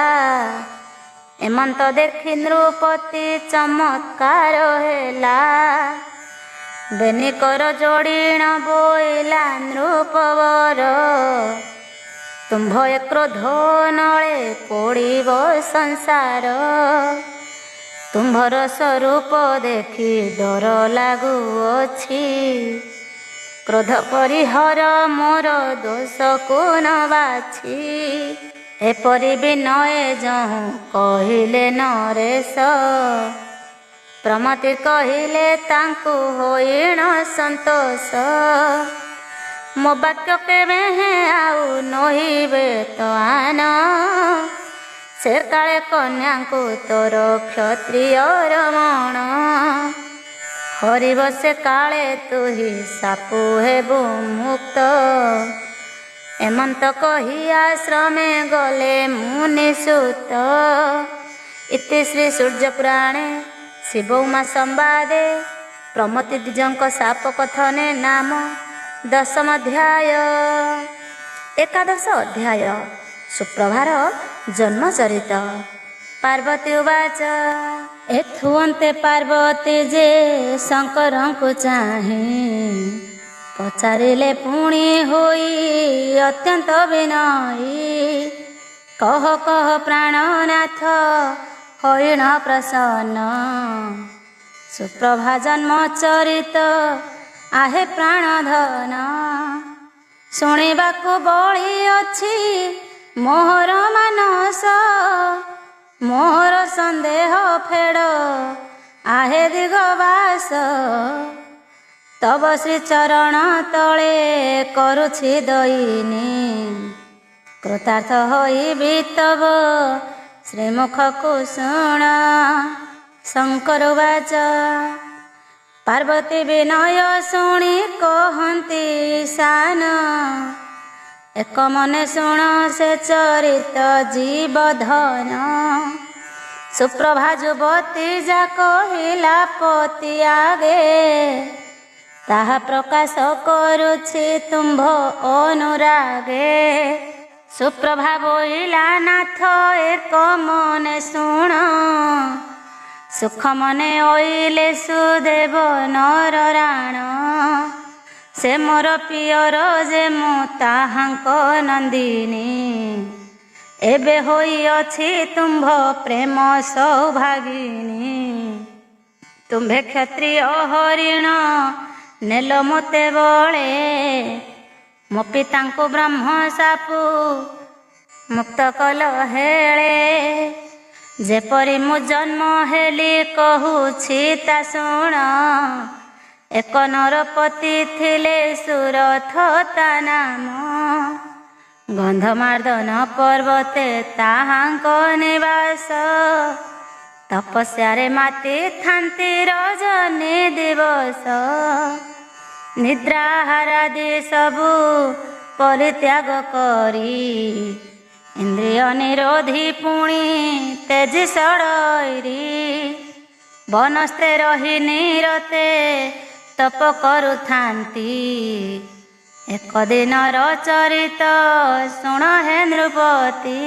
S1: ଏମନ୍ତ ଦେଖି ନୃପତି ଚମତ୍କାର ହେଲା। ବେନିକର ଯୋଡ଼ିଣ ବୋଇଲା ନୃପବର। ତୁମ୍ଭ ଏ କ୍ରୋଧ ନଳେ ପୋଡ଼ିବ ସଂସାର। ତୁମ୍ଭର ସ୍ୱରୂପ ଦେଖି ଡର ଲାଗୁଅଛି। କ୍ରୋଧ ପରିହର ମୋର ଦୋଷକୁ ନ ବାଛି। ଏପରି ବିନୟ ଯହୁଁ କହିଲେ ନରେଶ। ପ୍ରମତି କହିଲେ ତାଙ୍କୁ ହୋଇଣ ସନ୍ତୋଷ। ମୋ ବାକ୍ୟ କେବେ ଆଉ ନହିବେ ତ ଆନ। ସେ କାଳେ କନ୍ୟାଙ୍କୁ ତୋର କ୍ଷତ୍ରିୟର ମଣ। ହରିବ ସେ କାଳେ ତୁହି ସାପୁ ହେବୁ ମୁକ୍ତ। ଏମନ୍ତ କହି ଆଶ୍ରମେ ଗଲେ ମୁନିସୁତ। ଇତି ଶ୍ରୀ ସୂର୍ଯ୍ୟପୁରାଣେ ଶିବ ଉମା ସମ୍ବାଦେ ପ୍ରମତି ଦ୍ୱିଜଙ୍କ ଶାପ କଥନେ ନାମ 10ମ ଅଧ୍ୟାୟ। 11ଶ ଅଧ୍ୟାୟ ସୁପ୍ରଭାର ଜନ୍ମଚରିତ। ପାର୍ବତୀ ଉବାଚ ଏଥୁଅନ୍ତେ ପାର୍ବତୀ ଯେ ଶଙ୍କରଙ୍କୁ ଚାହିଁ। ପଚାରିଲେ ପୁଣି ହୋଇ ଅତ୍ୟନ୍ତ ବିନୟୀ। କହ କହ ପ୍ରାଣନାଥ ହୋଇଣ ପ୍ରସନ୍ନ। ସୁପ୍ରଭା ଜନ୍ମ ଚରିତ ଆହେ ପ୍ରାଣଧନ। ଶୁଣିବାକୁ ବଳି ଅଛି ମୋହର ମାନସ। ମୋହର ସନ୍ଦେହ ଫେଡ଼ ଆହେ ଦିଗବାସ। ତବ ଶ୍ରୀ ଚରଣ ତଳେ କରୁଛି ଦଇନି। କୃତାର୍ଥ ହୋଇବି ତବ ଶ୍ରୀମୁଖକୁ ଶୁଣ। ଶଙ୍କର ଉବାଚ ପାର୍ବତୀ ବିନୟ ଶୁଣି କହନ୍ତି ସାନ, ଏକ ମନେ ଶୁଣ ସେ ଚରିତ ଜୀବଧନ। ସୁପ୍ରଭା ଯୁବତୀ ଯା କହିଲା ପତି ଆଗେ, ତାହା ପ୍ରକାଶ କରୁଛି ତୁମ୍ଭ ଅନୁରାଗେ। ସୁପ୍ରଭା ବୋଇଲା ନାଥ ଏକ ମନେ ଶୁଣ, ସୁଖ ମନେ ଓଇଲେ ସୁଦେବ ନର ରାଣ। ସେ ମୋର ପିଅର ଯେ ମୁଁ ତାହାଙ୍କ ନନ୍ଦିନୀ, ଏବେ ହୋଇଅଛି ତୁମ୍ଭ ପ୍ରେମ ସୌଭାଗିନୀ। ତୁମ୍ଭେ କ୍ଷତ୍ରିୟ ହରିଣ ନେଲ ମୋତେ ବଳେ, ମୋ ପିତାଙ୍କୁ ବ୍ରହ୍ମ ସାପୁ ମୁକ୍ତ କଲ ହେଳେ। ଯେପରି ମୁଁ ଜନ୍ମ ହେଲି କହୁଛି ତା ଶୁଣ, ଏକ ନରପତି ଥିଲେ ସୁରଥ ତା ନାମ। ଗନ୍ଧମାର୍ଦ୍ଦନ ପର୍ବତେ ତାହାଙ୍କ ନିବାସ, ତପସ୍ୟାରେ ମାତି ଥାନ୍ତି ରଜନୀ ଦିବସ। ନିଦ୍ରାହାରାଦି ସବୁ ପରିତ୍ୟାଗ କରି, ଇନ୍ଦ୍ରିୟ ନିରୋଧୀ ପୁଣି ତେଜି ଷଡ଼ୈରୀ। ବନସ୍ତେ ରହି ନିରତେ ତପ କରୁଥାନ୍ତି, ଏକ ଦିନର ଚରିତ ଶୁଣ ହେ ନୃପତି।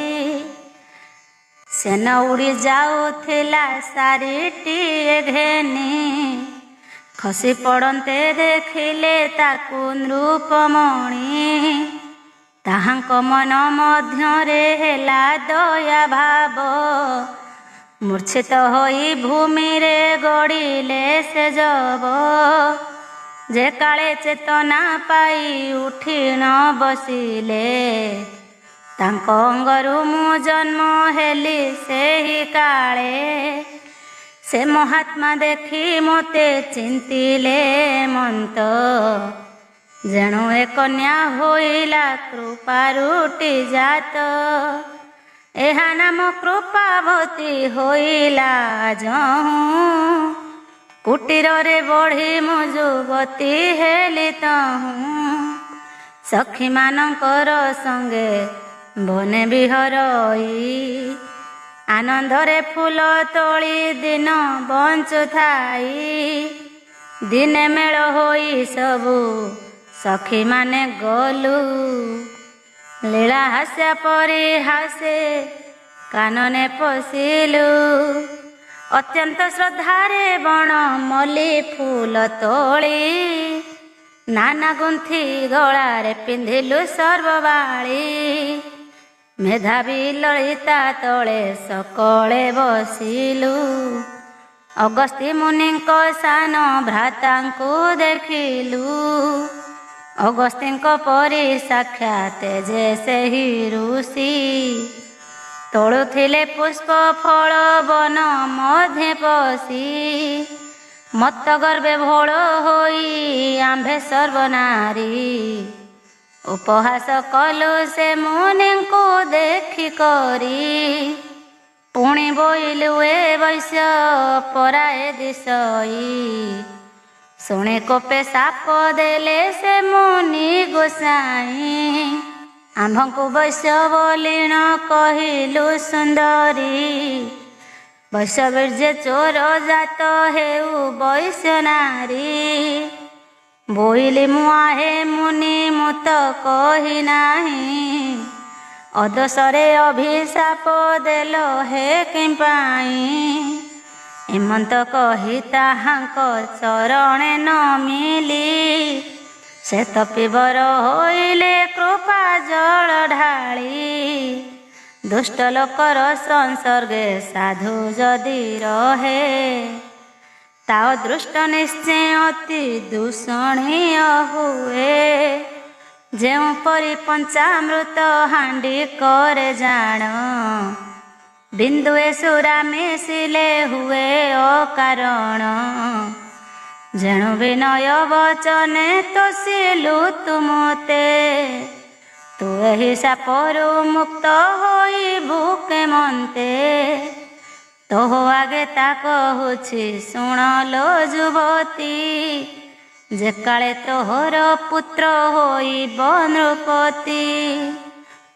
S1: ସେନ ଉଡ଼ି ଯାଉଥିଲା ଶାରୀଟିଏ ଘେନି, ଖସି ପଡ଼ନ୍ତେ ଦେଖିଲେ ତାକୁ ନୃପମଣି। ତାହାଙ୍କ ମନ ମଧ୍ୟରେ ହେଲା ଦୟା ଭାବ, ମୂର୍ଚ୍ଛିତ ହୋଇ ଭୂମିରେ ଗଡ଼ିଲେ ସେ ଯବ। ଯେ କାଳେ ଚେତନା ପାଇ ଉଠି ନ ବସିଲେ, ତାଙ୍କ ଅଙ୍ଗରୁ ମୁଁ ଜନ୍ମ ହେଲି ସେହି କାଳେ। ସେ ମହାତ୍ମା ଦେଖି ମୋତେ ଚିନ୍ତିଲେ ମନ୍ତ, ଯେଣୁ ଏ କନ୍ୟା ହୋଇଲା କୃପାରୁଟି ଜାତ। ଏହା ନାମ କୃପାବତୀ ହୋଇଲା ଯହୁଁ, କୁଟୀରରେ ବଢ଼ି ମୁଁ ଯୁବତୀ ହେଲି ତହୁଁ। ସଖୀମାନଙ୍କର ସଙ୍ଗେ ବନେ ବିହରଇ, ଆନନ୍ଦରେ ଫୁଲ ତୋଳି ଦିନ ବଞ୍ଚୁଥାଇ। ଦିନେ ମେଳ ହୋଇ ସବୁ ସଖୀମାନେ ଗଲୁ, ଲୀଳା ହାସ୍ୟ ପରିହାସେ କାନନେ ପଶିଲୁ। ଅତ୍ୟନ୍ତ ଶ୍ରଦ୍ଧାରେ ବଣ ମଲ୍ଲି ଫୁଲ ତୋଳି, ନାନା ଗୁନ୍ଥି ଗଳାରେ ପିନ୍ଧିଲୁ ସର୍ବବାଳି। ମେଧାବୀ ଲଳିତା ତଳେ ସକଳେ ବସିଲୁ, ଅଗସ୍ତ୍ୟ ମୁନିଙ୍କ ସାନ ଭ୍ରାତାଙ୍କୁ ଦେଖିଲୁ। ଅଗସ୍ତ୍ୟଙ୍କ ପରି ସାକ୍ଷାତ ଯେ ସେହି ଋଷି, ତୋଳୁଥିଲେ ପୁଷ୍ପ ଫଳ ବନ ମଧ୍ୟେ ପଶି। ମତ୍ତ ଗର୍ବେ ଭୋଳ ହୋଇ ଆମ୍ଭେ ସର୍ବନାରୀ, ଉପହାସ କଲୁ ସେ ମୁନିଙ୍କୁ ଦେଖି କରି। ପୁଣି ବୋଇଲୁ ଏ ବୈଶ୍ୟ ପରାଏ ଦିଶଇ, ଶୁଣି କୋପେ ସାପ ଦେଲେ ସେ ମୁନି ଗୋସାଇଁ। ଆମ୍ଭଙ୍କୁ ବୈଶ୍ୟ ବୋଲିଣ କହିଲୁ ସୁନ୍ଦରୀ, ବୈଶ୍ୟବୀର୍ଯ୍ୟ ଚୋର ଜାତ ହେଉ ବୈଶ୍ୟ ନାରୀ। ବୋଇଲି ମୁଁ ଆହେ ମୁନି ମୁଁ ତ କହି ନାହିଁ, ଅଦୋଷରେ ଅଭିଶାପ ଦେଲ ହେ କିମ୍ପାଇଁ। ଏମନ୍ତ କହି ତାହାଙ୍କ ଚରଣେ ନମିଲି, ସେ ତପିବର ହୋଇଲେ କୃପା ଜଳ ଢାଳି। ଦୁଷ୍ଟ ଲୋକର ସଂସର୍ଗେ ସାଧୁ ଯଦି ରହେ, ତା ଦୃଷ୍ଟ ନିଶ୍ଚୟ ଅତି ଦୂଷଣୀୟ ହୁଏ। ଯେଉଁପରି ପଞ୍ଚାମୃତ ହାଣ୍ଡି କରେ ଜାଣ, ବିନ୍ଦୁଏ ସୁରା ମିଶିଲେ ହୁଏ ଅକାରଣ। ଯେଣୁ ବିନୟ ବଚନେ ତୋଷିଲୁ ତୁ ମୋତେ, ତୁ ଏହି ସାପରୁ ମୁକ୍ତ ହୋଇବୁ କେମନ୍ତେ। ତୋ ଆଗେ ତା କହୁଛି ଶୁଣ ଲୋ ଯୁବତୀ, ଯେ କାଳେ ତୋହର ପୁତ୍ର ହୋଇବ ନୃପତି।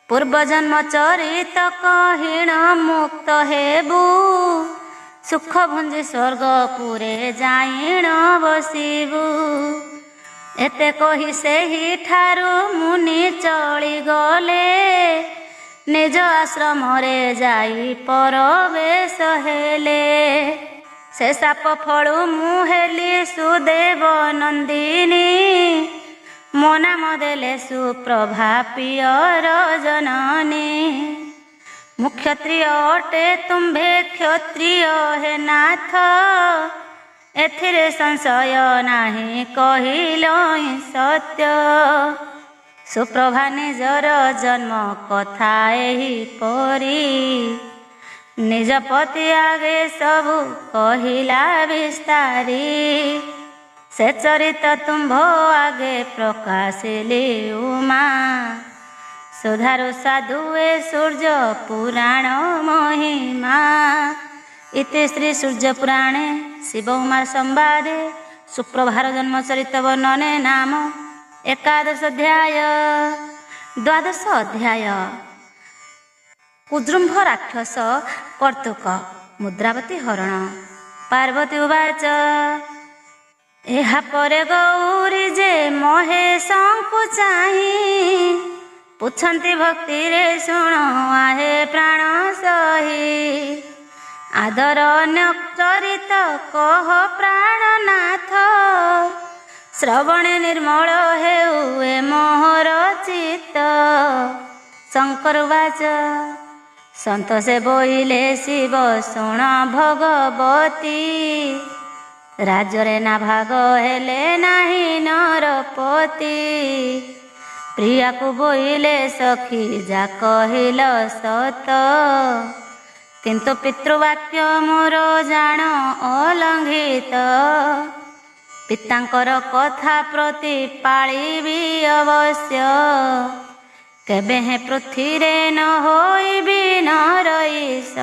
S1: ପୂର୍ବଜନ୍ମ ଚରିତ କହିଣ ମୁକ୍ତ ହେବୁ, ସୁଖ ଭୁଞ୍ଜି ସ୍ୱର୍ଗପୁରେ ଯାଇଣ ବସିବୁ। ଏତେ କହି ସେହିଠାରୁ ମୁନି ଚଳିଗଲେ, ନିଜ ଆଶ୍ରମରେ ଯାଇ ପରବେଶ ହେଲେ। ସେ ସାପ ଫଳୁ ମୁଁ ହେଲି ସୁଦେବ ନନ୍ଦିନୀ, ମୋ ନାମ ଦେଲେ ସୁପ୍ରଭା ପିୟର ଜନନୀ। ମୁଁ କ୍ଷତ୍ରିୟ ଅଟେ ତୁମ୍ଭେ କ୍ଷତ୍ରିୟ ହେ ନାଥ, ଏଥିରେ ସଂଶୟ ନାହିଁ କହିଲ ହିଁ ସତ୍ୟ। ସୁପ୍ରଭା ନିଜର ଜନ୍ମ କଥା ଏହିପରି, ନିଜ ପତି ଆଗେ ସବୁ କହିଲା ବିସ୍ତାରି। ସେ ଚରିତ ତୁମ୍ଭ ଆଗେ ପ୍ରକାଶିଲି ଉମା, ସୁଧାରୁ ସାଧୁଏ ସୂର୍ଯ୍ୟ ପୁରାଣ ମହିମା। ଇତି ଶ୍ରୀ ସୂର୍ଯ୍ୟ ପୁରାଣେ ଶିବ ଉମା ସମ୍ବାଦେ ସୁପ୍ରଭାର ଜନ୍ମଚରିତ ବର୍ଣ୍ଣନେ ନାମ ଏକାଦଶ ଅଧ୍ୟାୟ। ଦ୍ୱାଦଶ ଅଧ୍ୟାୟ। କୁଜୃମ୍ଭ ରାକ୍ଷସ କର୍ତ୍ତୁକ ମୁଦ୍ରାବତୀ ହରଣ। ପାର୍ବତୀ ଉବାଚ, ଏହା ପରେ ଗୌରୀ ଯେ ମହେଶଙ୍କୁ ଚାହିଁ, ପୁଛନ୍ତି ଭକ୍ତିରେ ଶୁଣ ଆହେ ପ୍ରାଣ ସହି। ଆଦର ଚରିତ କହ ପ୍ରାଣନାଥ, ଶ୍ରବଣେ ନିର୍ମଳ ହେଉ ଏ ମୋହର ଚିତ୍ତ। ଶଙ୍କର ଉବାଚ, ସନ୍ତୋଷେ ବୋଇଲେ ଶିବ ଶୁଣ ଭଗବତୀ, ରାଜ୍ୟରେ ନା ଭାଗ ହେଲେ ନାହିଁ ନରପତି। ପ୍ରିୟାକୁ ବୋଇଲେ ସଖୀ ଯା କହିଲ ସତ, କିନ୍ତୁ ପିତୃବାକ୍ୟ ମୋର ଜାଣ ଅଲଙ୍ଘିତ। ପିତାଙ୍କର କଥା ପ୍ରତି ପାଳିବି ଅବଶ୍ୟ, କେବେ ହେ ପୃଥିରେ ନ ହୋଇବି ନରଈଶ।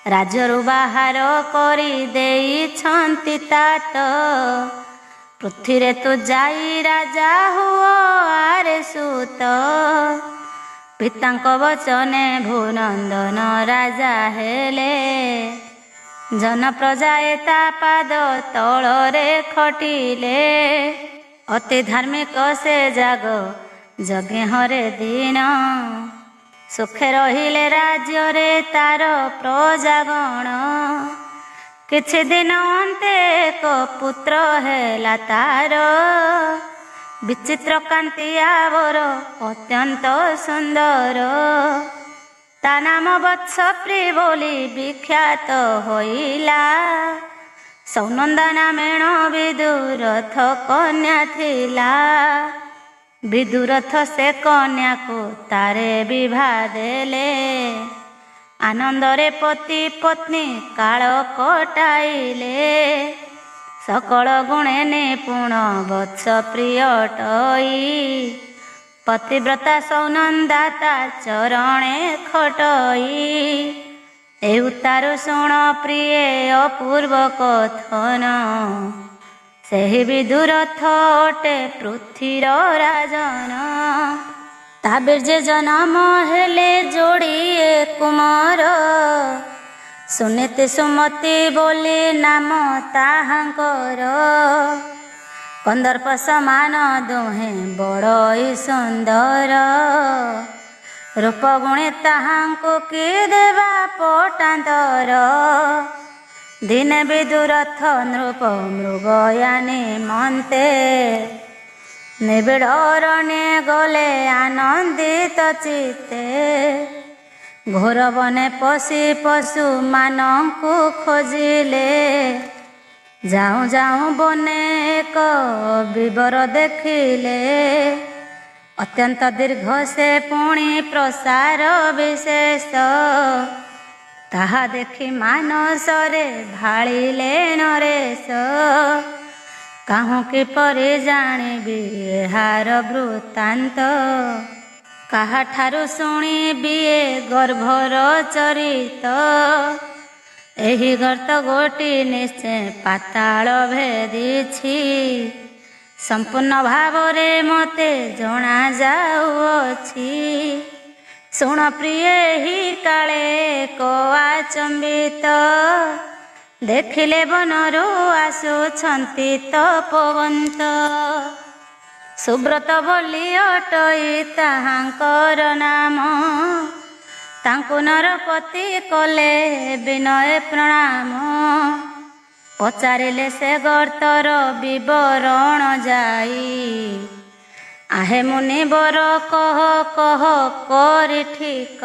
S1: ରାଜ୍ୟରୁ ବାହାର କରି ଦେଇଛନ୍ତି ତାତ, ପୃଥିରେ ତୁ ଯାଇ ରାଜା ହୁଅ ଆରେ ସୁତ। ପିତାଙ୍କ ବଚନେ ଭୂନନ୍ଦନ ରାଜା ହେଲେ, ଜନପ୍ରଜାଏ ତା ପାଦ ତଳରେ ଖଟିଲେ। ଅତି ଧାର୍ମିକ ସେ ଜାଗ ଯଜ୍ଞ ହରେ ଦିନ, ସୁଖେ ରହିଲେ ରାଜ୍ୟରେ ତାର ପ୍ରଜାଗଣ। କିଛି ଦିନ ଅନ୍ତେ ଏକ ପୁତ୍ର ହେଲା ତାର, ବିଚିତ୍ର କାନ୍ତି ଆବର ଅତ୍ୟନ୍ତ ସୁନ୍ଦର। ତା ନାମ ବତ୍ସପ୍ରୀ ବୋଲି ବିଖ୍ୟାତ ହୋଇଲା, ସୌନନ୍ଦା ନାମେଣ ବିଦୁରଥ କନ୍ୟା ଥିଲା। ବିଦୁରଥ ସେ କନ୍ୟାକୁ ତାରେ ବିଭା ଦେଲେ, ଆନନ୍ଦରେ ପତି ପତ୍ନୀ କାଳ କଟାଇଲେ। ସକଳ ଗୁଣେ ନିପୁଣ ବତ୍ସ ପ୍ରିୟଟଇ, ପତିବ୍ରତା ସୌନନ୍ଦା ତା ଚରଣେ ଖଟଇ। ଏ ଉତ୍ତାରୁ ଶୁଣ ପ୍ରିୟେ ଅପୂର୍ବ କଥନ, ସେହି ବିଦୁରଥ ଅଟେ ପୃଥ୍ୱୀର ରାଜନ। ତା ବୀର୍ଯ୍ୟ ଜନମ ହେଲେ ଯୋଡ଼ିଏ କୁମାର, ସୁନୀତି ସୁମତି ବୋଲି ନାମ ତାହାଙ୍କର। କନ୍ଦର୍ପ ସମାନ ଦୁହେଁ ବଡ଼ଇ ସୁନ୍ଦର, ରୂପ ଗୁଣେ ତାହାଙ୍କୁ କି ଦେବା ପଟାନ୍ତର। ଦିନେ ବିଦୁରଥ ନୃପ ମୃଗୟା ନିମନ୍ତେ, ନିବିଡ଼ ଅରଣ୍ୟ ଗଲେ ଆନନ୍ଦିତ ଚିତ୍ତେ। ଘୋର ବନେ ପଶି ପଶୁ ମାନଙ୍କୁ ଖୋଜିଲେ, ଯାଉଁ ଯାଉଁ ବନେ ଏକ ବିବର ଦେଖିଲେ। ଅତ୍ୟନ୍ତ ଦୀର୍ଘ ସେ ପୁଣି ପ୍ରସାର ବିଶେଷ, ତାହା ଦେଖି ମାନସରେ ଭାଳିଲେ ନରେଶ। କାହୁଁ କିପରି ଜାଣିବି ଏହାର ବୃତ୍ତାନ୍ତ, କାହାଠାରୁ ଶୁଣିବି ଏ ଗର୍ଭର ଚରିତ, ଏହି ଗର୍ତ୍ତ ଗୋଟି ନିଶ୍ଚୟ ପାତାଳ ଭେଦିଛି। ସମ୍ପୂର୍ଣ୍ଣ ଭାବରେ ମୋତେ ଜଣାଯାଉଅଛି। ଶୁଣ ପ୍ରିୟ ଏହି କାଳେ ଏକ ଆଚମ୍ବିତ, ଦେଖିଲେ ବନରୁ ଆସୁଛନ୍ତି ତପୋବନ୍ତ। ସୁବ୍ରତ ବୋଲି ଅଟଇ ତାହାଙ୍କର ନାମ, ତାଙ୍କୁ ନରପତି କଲେ ବିନୟ ପ୍ରଣାମ। ପଚାରିଲେ ସେ ଗର୍ତ୍ତର ବିବରଣ ଯାଇ, ଆହେ ମୁନିବର କହ କହ କରି ଠିକ,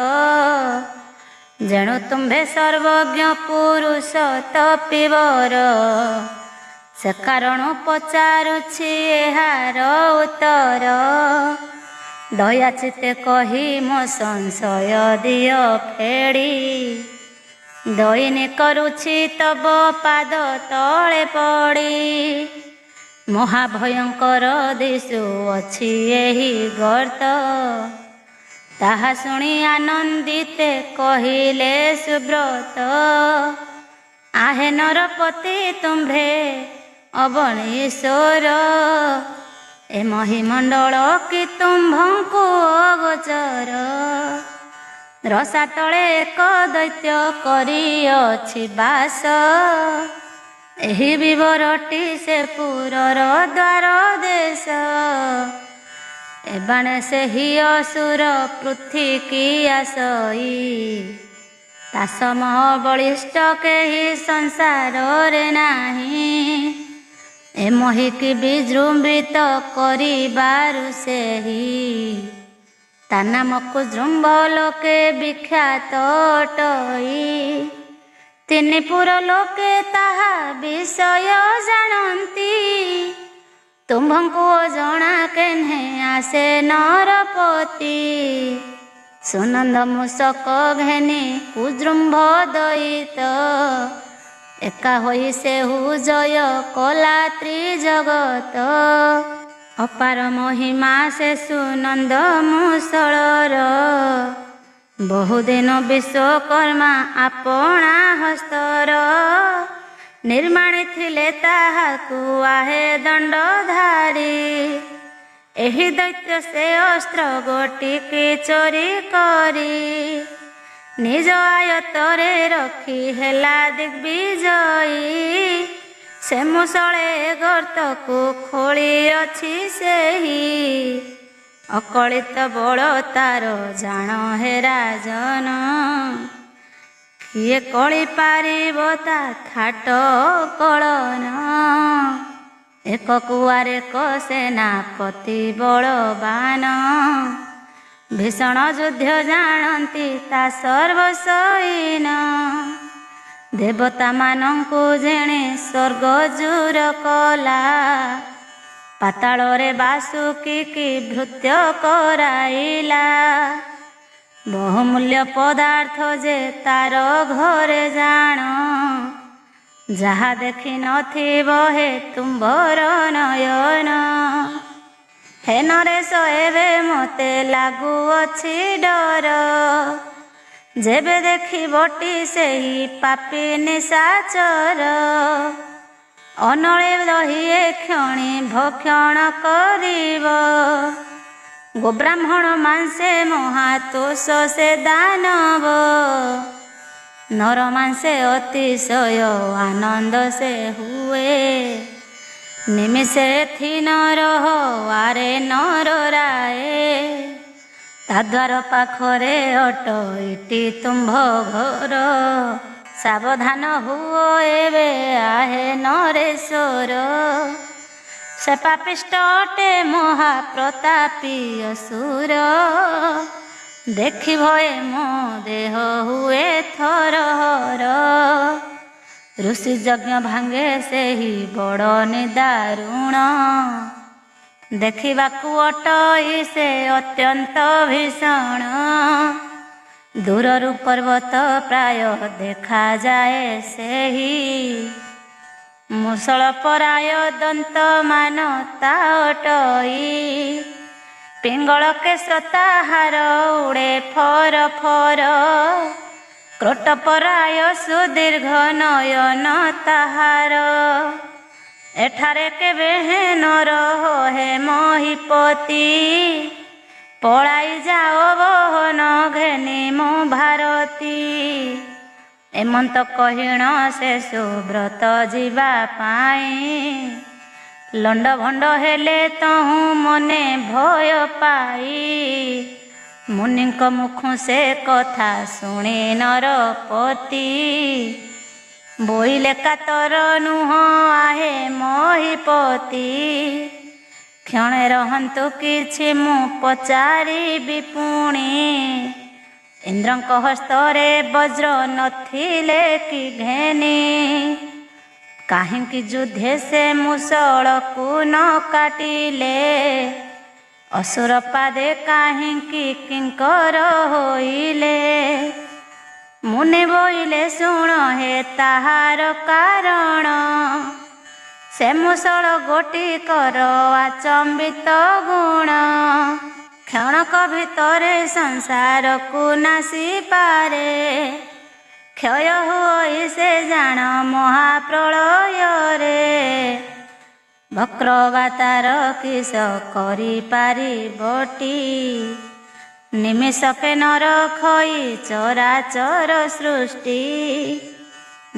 S1: ଯେଣୁ ତୁମ୍ଭେ ସର୍ବଜ୍ଞ ପୁରୁଷ ତପିବର। ସେ କାରଣ ପଚାରୁଛି ଏହାର ଉତ୍ତର, ଦୟା ଚିତ୍ତେ କହି ମୋ ସଂଶୟ ଦିଅ ଫେଡ଼ି। ଦଇନି କରୁଛି ତବ ପାଦ ତଳେ ପଡ଼ି, ମହାଭୟଙ୍କର ଦିଶୁଅଛି ଏହି ଗର୍ତ୍ତ। ତାହା ଶୁଣି ଆନନ୍ଦିତେ କହିଲେ ସୁବ୍ରତ, ଆହେ ନରପତି ତୁମ୍ଭେ ଅବଣୀଶ୍ୱର, ଏ ମହିମଣ୍ଡଳ କି ତୁମ୍ଭଙ୍କୁ ଅଗୋଚର। ରସାତଳେ ଏକ ଦୈତ୍ୟ କରିଅଛି ବାସ, ଏହି ବିବରଟି ସେ ପୁରର ଦ୍ୱାର ଦେଶ। ଏବାଣେ ସେହି ଅସୁର ପୃଥିକିଆ ସଇ, ତା ସମ ବଳିଷ୍ଠ କେହି ସଂସାରରେ ନାହିଁ। ଏ ମହିକି ବିଜୃମ୍ବିତ କରିବାରୁ ସେହି, ତା ନାମକୁ ଜୃମ୍ଭ ଲୋକେ ବିଖ୍ୟାତ ଅଟଇ। ତିନି ପୁର ଲୋକେ ତାହା ବିଷୟ ଜାଣନ୍ତି, ତୁମ୍ଭଙ୍କୁ ଜଣା କେହ୍ନେ ଆସେ ନରପତି। ସୁନନ୍ଦ ମୂଷକ ଘେନି କୁଜୃମ୍ଭ ଦଇତ, ଏକା ହୋଇ ସେହୁ ଜୟ କଲା ତ୍ରିଜଗତ। ଅପାର ମହିମା ସେ ସୁନନ୍ଦ ମୂଷଳର, ବହୁଦିନ ବିଶ୍ୱକର୍ମା ଆପଣା ହସ୍ତର। ନିର୍ମାଣି ଥିଲେ ତାହାକୁ ଆହେ ଦଣ୍ଡଧାରୀ, ଏହି ଦୈତ୍ୟ ସେ ଅସ୍ତ୍ର ଗୋଟିକି ଚୋରି କରି। ନିଜ ଆୟତରେ ରଖି ହେଲା ଦିଗ୍ବିଜୟୀ, ସେ ମୂଷଳେ ଗର୍ତ୍ତକୁ ଖୋଳିଅଛି ସେହି। ଅକଳିତ ବଳ ତାର ଜାଣ ହେ ରାଜନ, କିଏ କଳି ପାରିବ ତା ଥାଟ କଳନ। ଏକ କୁଆରେ ଏକ ସେନାପତି ବଳବାନ, ଭୀଷଣ ଯୁଦ୍ଧ ଜାଣନ୍ତି ତା ସର୍ବସୈନ। ଦେବତାମାନଙ୍କୁ ଯେଣେ ସ୍ୱର୍ଗ ଜୁର କଲା, ପାତାଳରେ ବାସୁକୀକି ଭୃତ୍ୟ କରାଇଲା। ବହୁମୂଲ୍ୟ ପଦାର୍ଥ ଯେ ତାର ଘରେ ଜାଣ, ଯାହା ଦେଖି ନଥିବ ହେ ତୁମ୍ଭର ନୟନ। ହେ ନରେଶ ଏବେ ମୋତେ ଲାଗୁଅଛି ଡର, ଯେବେ ଦେଖିବଟି ସେହି ପାପୀ ନିଶାଚର। ଅନଳେ ରହି ଏ କ୍ଷଣି ଭକ୍ଷଣ କରିବ, ଗୋବ୍ରାହ୍ମଣ ମାଂସେ ମହାତୋଷ ସେ ଦାନବ। ନର ମାଂସେ ଅତିଶୟ ଆନନ୍ଦ ସେ ହୁଏ, ନିମିଷେ ଏଥି ନରହ ଆରେ ନରରାଏ। ତା ଦ୍ୱାର ପାଖରେ ଅଟଇଟି ତୁମ୍ଭ ଘର, ସାବଧାନ ହୁଅ ଏବେ ଆହେ ନରେଶ୍ୱର। ସେ ପାପିଷ୍ଟ ଅଟେ ମହାପ୍ରତାପୀ ଅସୁର, ଦେଖି ଭଏ ମୋ ଦେହ ହୁଏ ଥରହର। ଋଷି ଯଜ୍ଞ ଭାଙ୍ଗେ ସେହି ବଡ଼ ନିଦାରୁଣ, ଦେଖିବାକୁ ଅଟଇ ସେ ଅତ୍ୟନ୍ତ ଭୀଷଣ। ଦୂରରୁ ପର୍ବତ ପ୍ରାୟ ଦେଖାଯାଏ ସେହି, ମୂଷଳ ପରାୟ ଦନ୍ତମାନ ତା ଅଟଇ। ପିଙ୍ଗଳ କେଶ ତାହାର ଉଡ଼େ ଫର ଫର, କ୍ରୋଟପରାୟ ସୁଦୀର୍ଘ ନୟନ ତାହାର। ଏଠାରେ କେବେ ହେନ ରହ ହେ ମହିପତି, ପଳାଇ ଯାଅ ବହନ ଘେନି ମୁଁ ଭାରତୀ। ଏମନ୍ତ କହିଣ ସେ ସୁବ୍ରତ ଯିବା ପାଇଁ, ଲଣ୍ଡ ଭଣ୍ଡ ହେଲେ ତହୁଁ ମନେ ଭୟ ପାଇ। ମୁନିଙ୍କ ମୁଖୁ ସେ କଥା ଶୁଣି ନରପତି, ବୋଇଲେ କାତର ନୁହଁ ଆହେ ମହିପତି। କ୍ଷଣେ ରହନ୍ତୁ କିଛି ମୁଁ ପଚାରିବି ପୁଣି, ଇନ୍ଦ୍ରଙ୍କ ହସ୍ତରେ ବଜ୍ର ନଥିଲେ କି ଘେନି। କାହିଁକି ଯୁଦ୍ଧେ ସେ ମୂଷଳକୁ ନ କାଟିଲେ, ଅସୁର ପାଦେ କାହିଁକି କିଙ୍କର ହୋଇଲେ। ମୁନି ବୋଇଲେ ଶୁଣ ହେ ତାହାର କାରଣ, ସେ ମୂଷଳ ଗୋଟିକର ଆଚମ୍ବିତ ଗୁଣ। କ୍ଷଣକ ଭିତରେ ସଂସାରକୁ ନାସିପାରେ, କ୍ଷୟ ହୋଇ ସେ ଜାଣ ମହାପ୍ରଳୟରେ। ବକ୍ରବାତାର କିସ କରିପାରିବଟି, ନିମିଷକେ ନରଖଇ ଚରାଚର ସୃଷ୍ଟି।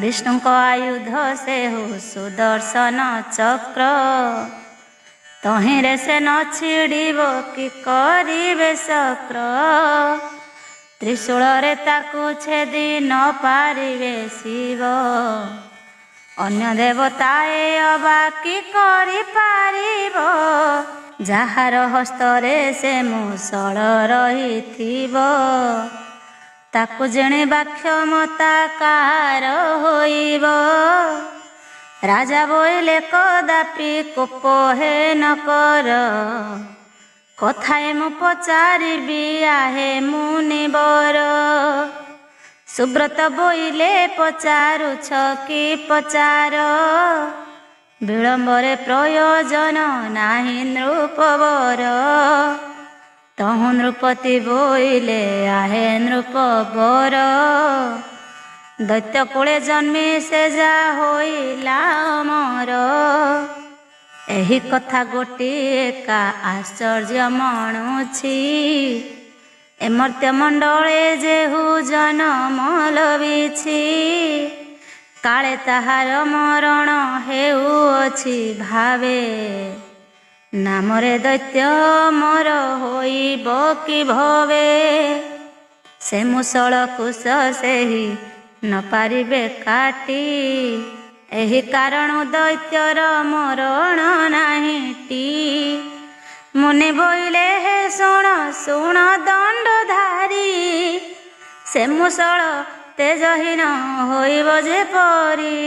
S1: ବିଷ୍ଣୁଙ୍କ ଆୟୁଧ ସେହୁ ସୁଦର୍ଶନ ଚକ୍ର, ତହିଁରେ ସେ ନ ଛିଡ଼ିବ କି କରିବେ ଶକ୍ର। ତ୍ରିଶୂଳରେ ତାକୁ ଛେଦି ନ ପାରିବେ ଶିବ, ଅନ୍ୟ ଦେବତାଏ ଅବା କି କରିପାରିବ। ଯାହାର ହସ୍ତରେ ସେ ମୂଷଳ ରହିଥିବ, ତାକୁ ଜିଣିବା କ୍ଷମତା କାହାର ହୋଇବ। ରାଜା ବୋଇଲେ କଦାପି କୋପ ହେ ନ କର, କଥାଏ ମୁଁ ପଚାରିବି ଆହେ ମୁନିବର। ସୁବ୍ରତ ବୋଇଲେ ପଚାରୁଛ କି ପଚାର, ବିଳମ୍ବରେ ପ୍ରୟୋଜନ ନାହିଁ ନୃପବର। ତହୁଁ ନୃପତି ବୋଇଲେ ଆହେ ନୃପବର, ଦୈତ୍ୟ କୂଳେ ଜନ୍ମି ସେ ଯା ହୋଇଲା ଅମର। ଏହି କଥା ଗୋଟିଏ ଏକା ଆଶ୍ଚର୍ଯ୍ୟ ମଣୁଛି, ଏ ମର୍ତ୍ତ୍ୟ ମଣ୍ଡଳେ ଯେହୁ ଜନମ ଲଭିଛି। କାଳେ ତାହାର ମରଣ ହେଉଅଛି ଭାବେ, ନାମରେ ଦୈତ୍ୟ ଅମର ହୋଇବ କି ଭବେ। ସେ ମୂଷଳ କୁଶ ସେହି ନ ପାରିବେ କାଟି, ଏହି କାରଣ ଦୈତ୍ୟର ମରଣ ନାହିଁଟି। ମୁନି ବୋଇଲେ ହେ ଶୁଣ ଶୁଣ ଦଣ୍ଡଧାରୀ, ସେ ମୂଷଳ ତେଜହୀନ ହୋଇବ ଯେପରି।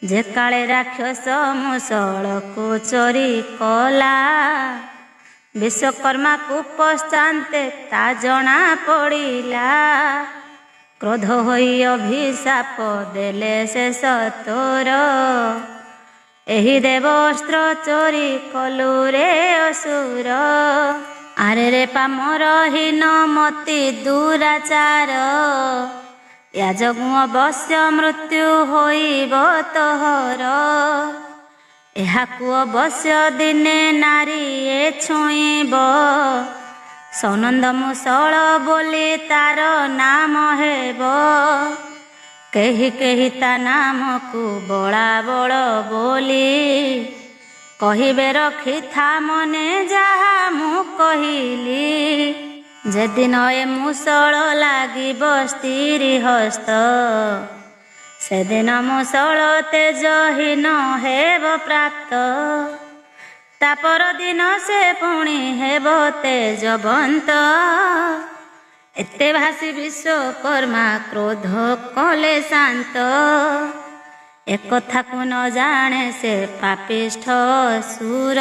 S1: ଯେ କାଳେ ରାକ୍ଷସ ମୂଷଳକୁ ଚୋରି କଲା, ବିଶ୍ୱକର୍ମାକୁ ପଶ୍ଚାନ୍ତେ ତା ଜଣା ପଡ଼ିଲା। କ୍ରୋଧ ହୋଇ ଅଭିଶାପ ଦେଲେ ସେ ସତୋର, ଏହି ଦେବ ଅସ୍ତ୍ର ଚୋରି କଲୁ ରେ ଅସୁର। ଆରେ ରେ ପାମର ହୀନ ମତି ଦୁରାଚାର, ୟା ଯୋଗୁଁ ଅବଶ୍ୟ ମୃତ୍ୟୁ ହୋଇବ ତୋହର। ଏହାକୁ ଅବଶ୍ୟ ଦିନେ ନାରୀଏ ଛୁଇଁବ, ସୌନନ୍ଦ ମୂଷଳ ବୋଲି ତାର ନାମ ହେବ। କେହି କେହି ତା ନାମକୁ ବଳାବଳ ବୋଲି, କହିବେ ରଖିଥା ମନେ ଯାହା ମୁଁ କହିଲି। ଯେଦିନ ଏ ମୂଷଳ ଲାଗିବ ସ୍ତ୍ରୀ ହସ୍ତ, ସେଦିନ ମୂଷଳ ତେଜହୀନ ହେବ ପ୍ରାପ୍ତ। ତା ପରଦିନ ସେ ପୁଣି ହେବ ତେଜବନ୍ତ। ଏତେ ଭାଷି ବିଶ୍ୱକର୍ମା କ୍ରୋଧ କଲେ ଶାନ୍ତ, ଏକଥାକୁ ନ ଜାଣେ ସେ ପାପିଷ୍ଠ ଅସୁର।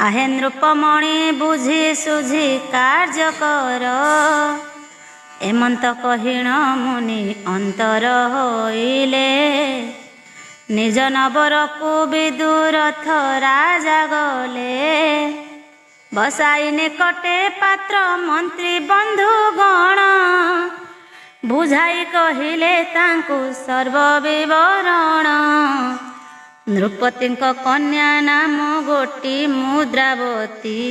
S1: ଆହେ ନୃପମଣି ବୁଝି ସୁଝି କାର୍ଯ୍ୟ କର, ଏମନ୍ତ କହିଣ ମୁନି ଅନ୍ତର ହୋଇଲେ। ନିଜ ନବରକୁ ବିଦୁରଥ ରାଜା ଗଲେ, ବସାଇ ନିକଟେ ପାତ୍ର ମନ୍ତ୍ରୀ ବନ୍ଧୁଗଣ ବୁଝାଇ କହିଲେ ତାଙ୍କୁ ସର୍ବ ବିବରଣ। ନୃପତିଙ୍କ କନ୍ୟା ନାମ ଗୋଟି ମୁଦ୍ରାବତୀ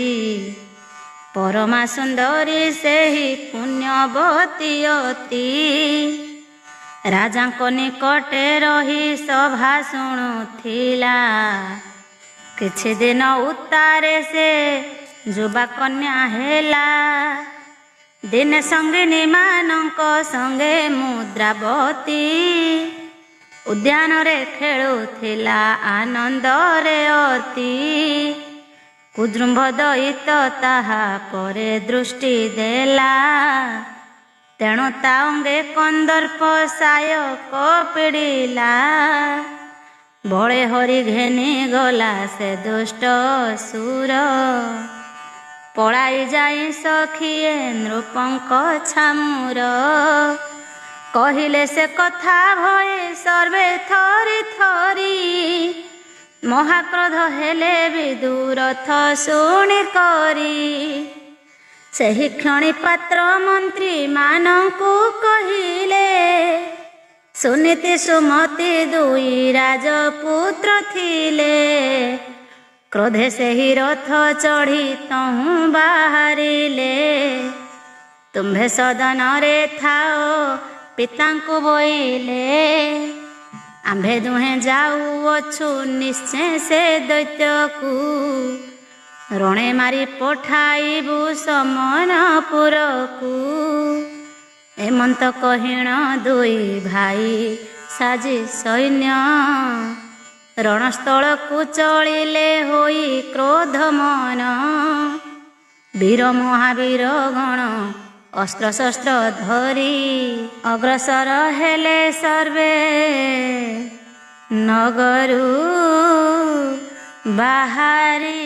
S1: ପରମା ସୁନ୍ଦରୀ ସେହି ପୁଣ୍ୟବତୀ ଅତି। ରାଜାଙ୍କ ନିକଟେ ରହି ସଭା ଶୁଣୁଥିଲା କିଛି ଦିନ ଉତ୍ତାରେ ସେ ଯୁବା କନ୍ୟା ହେଲା। ଦିନେ ସଙ୍ଗିନୀ ମାନଙ୍କ ସଙ୍ଗେ ମୁଦ୍ରାବତୀ ଉଦ୍ୟାନରେ ଖେଳୁଥିଲା ଆନନ୍ଦରେ ଅତି। କୁଜୃମ୍ଭ ଦଇତ ତାହା ପରେ ଦୃଷ୍ଟି ଦେଲା ତେଣୁ ତା ଅଙ୍ଗେ କନ୍ଦର୍ପ ସାୟକ ପିଡ଼ିଲା। ବଳେ ହରି ଘେନି ଗଲା ସେ ଦୁଷ୍ଟ ସୁର ପଳାଇ ଯାଇ ସଖିଏ ନୃପଙ୍କ ଛାମୁର। କହିଲେ ସେ କଥା ଭୟ ସର୍ବେ ଥରି ଥରି ମହାକ୍ରୋଧ ହେଲେ ବିଦୁରଥ ଶୁଣି କରି। ସେହି କ୍ଷଣି ପାତ୍ର ମନ୍ତ୍ରୀ ମାନଙ୍କୁ କହିଲେ ସୁନୀତି ସୁମତି ଦୁଇ ରାଜପୁତ୍ର ଥିଲେ। କ୍ରୋଧେ ସେହି ରଥ ଚଢ଼ି ତହୁଁ ବାହାରିଲେ। ତୁମ୍ଭେ ସଦନରେ ଥାଅ ପିତାଙ୍କୁ ବୋଇଲେ ଆମ୍ଭେ ଦୁହେଁ ଯାଉଅଛୁ ନିଶ୍ଚୟ ସେ ଦୈତ୍ୟକୁ। ରଣେ ମାରି ପଠାଇବୁ ସମନପୁରକୁ। ଏମନ୍ତ କହିଣ ଦୁଇ ଭାଇ ସାଜି ସୈନ୍ୟ ରଣସ୍ଥଳକୁ ଚଳିଲେ ହୋଇ କ୍ରୋଧମନ। ବୀର ମହାବୀର ଗଣ ଅସ୍ତ୍ରଶସ୍ତ୍ର ଧରି ଅଗ୍ରସର ହେଲେ ସର୍ବେ ନଗରୁ ବାହାରି।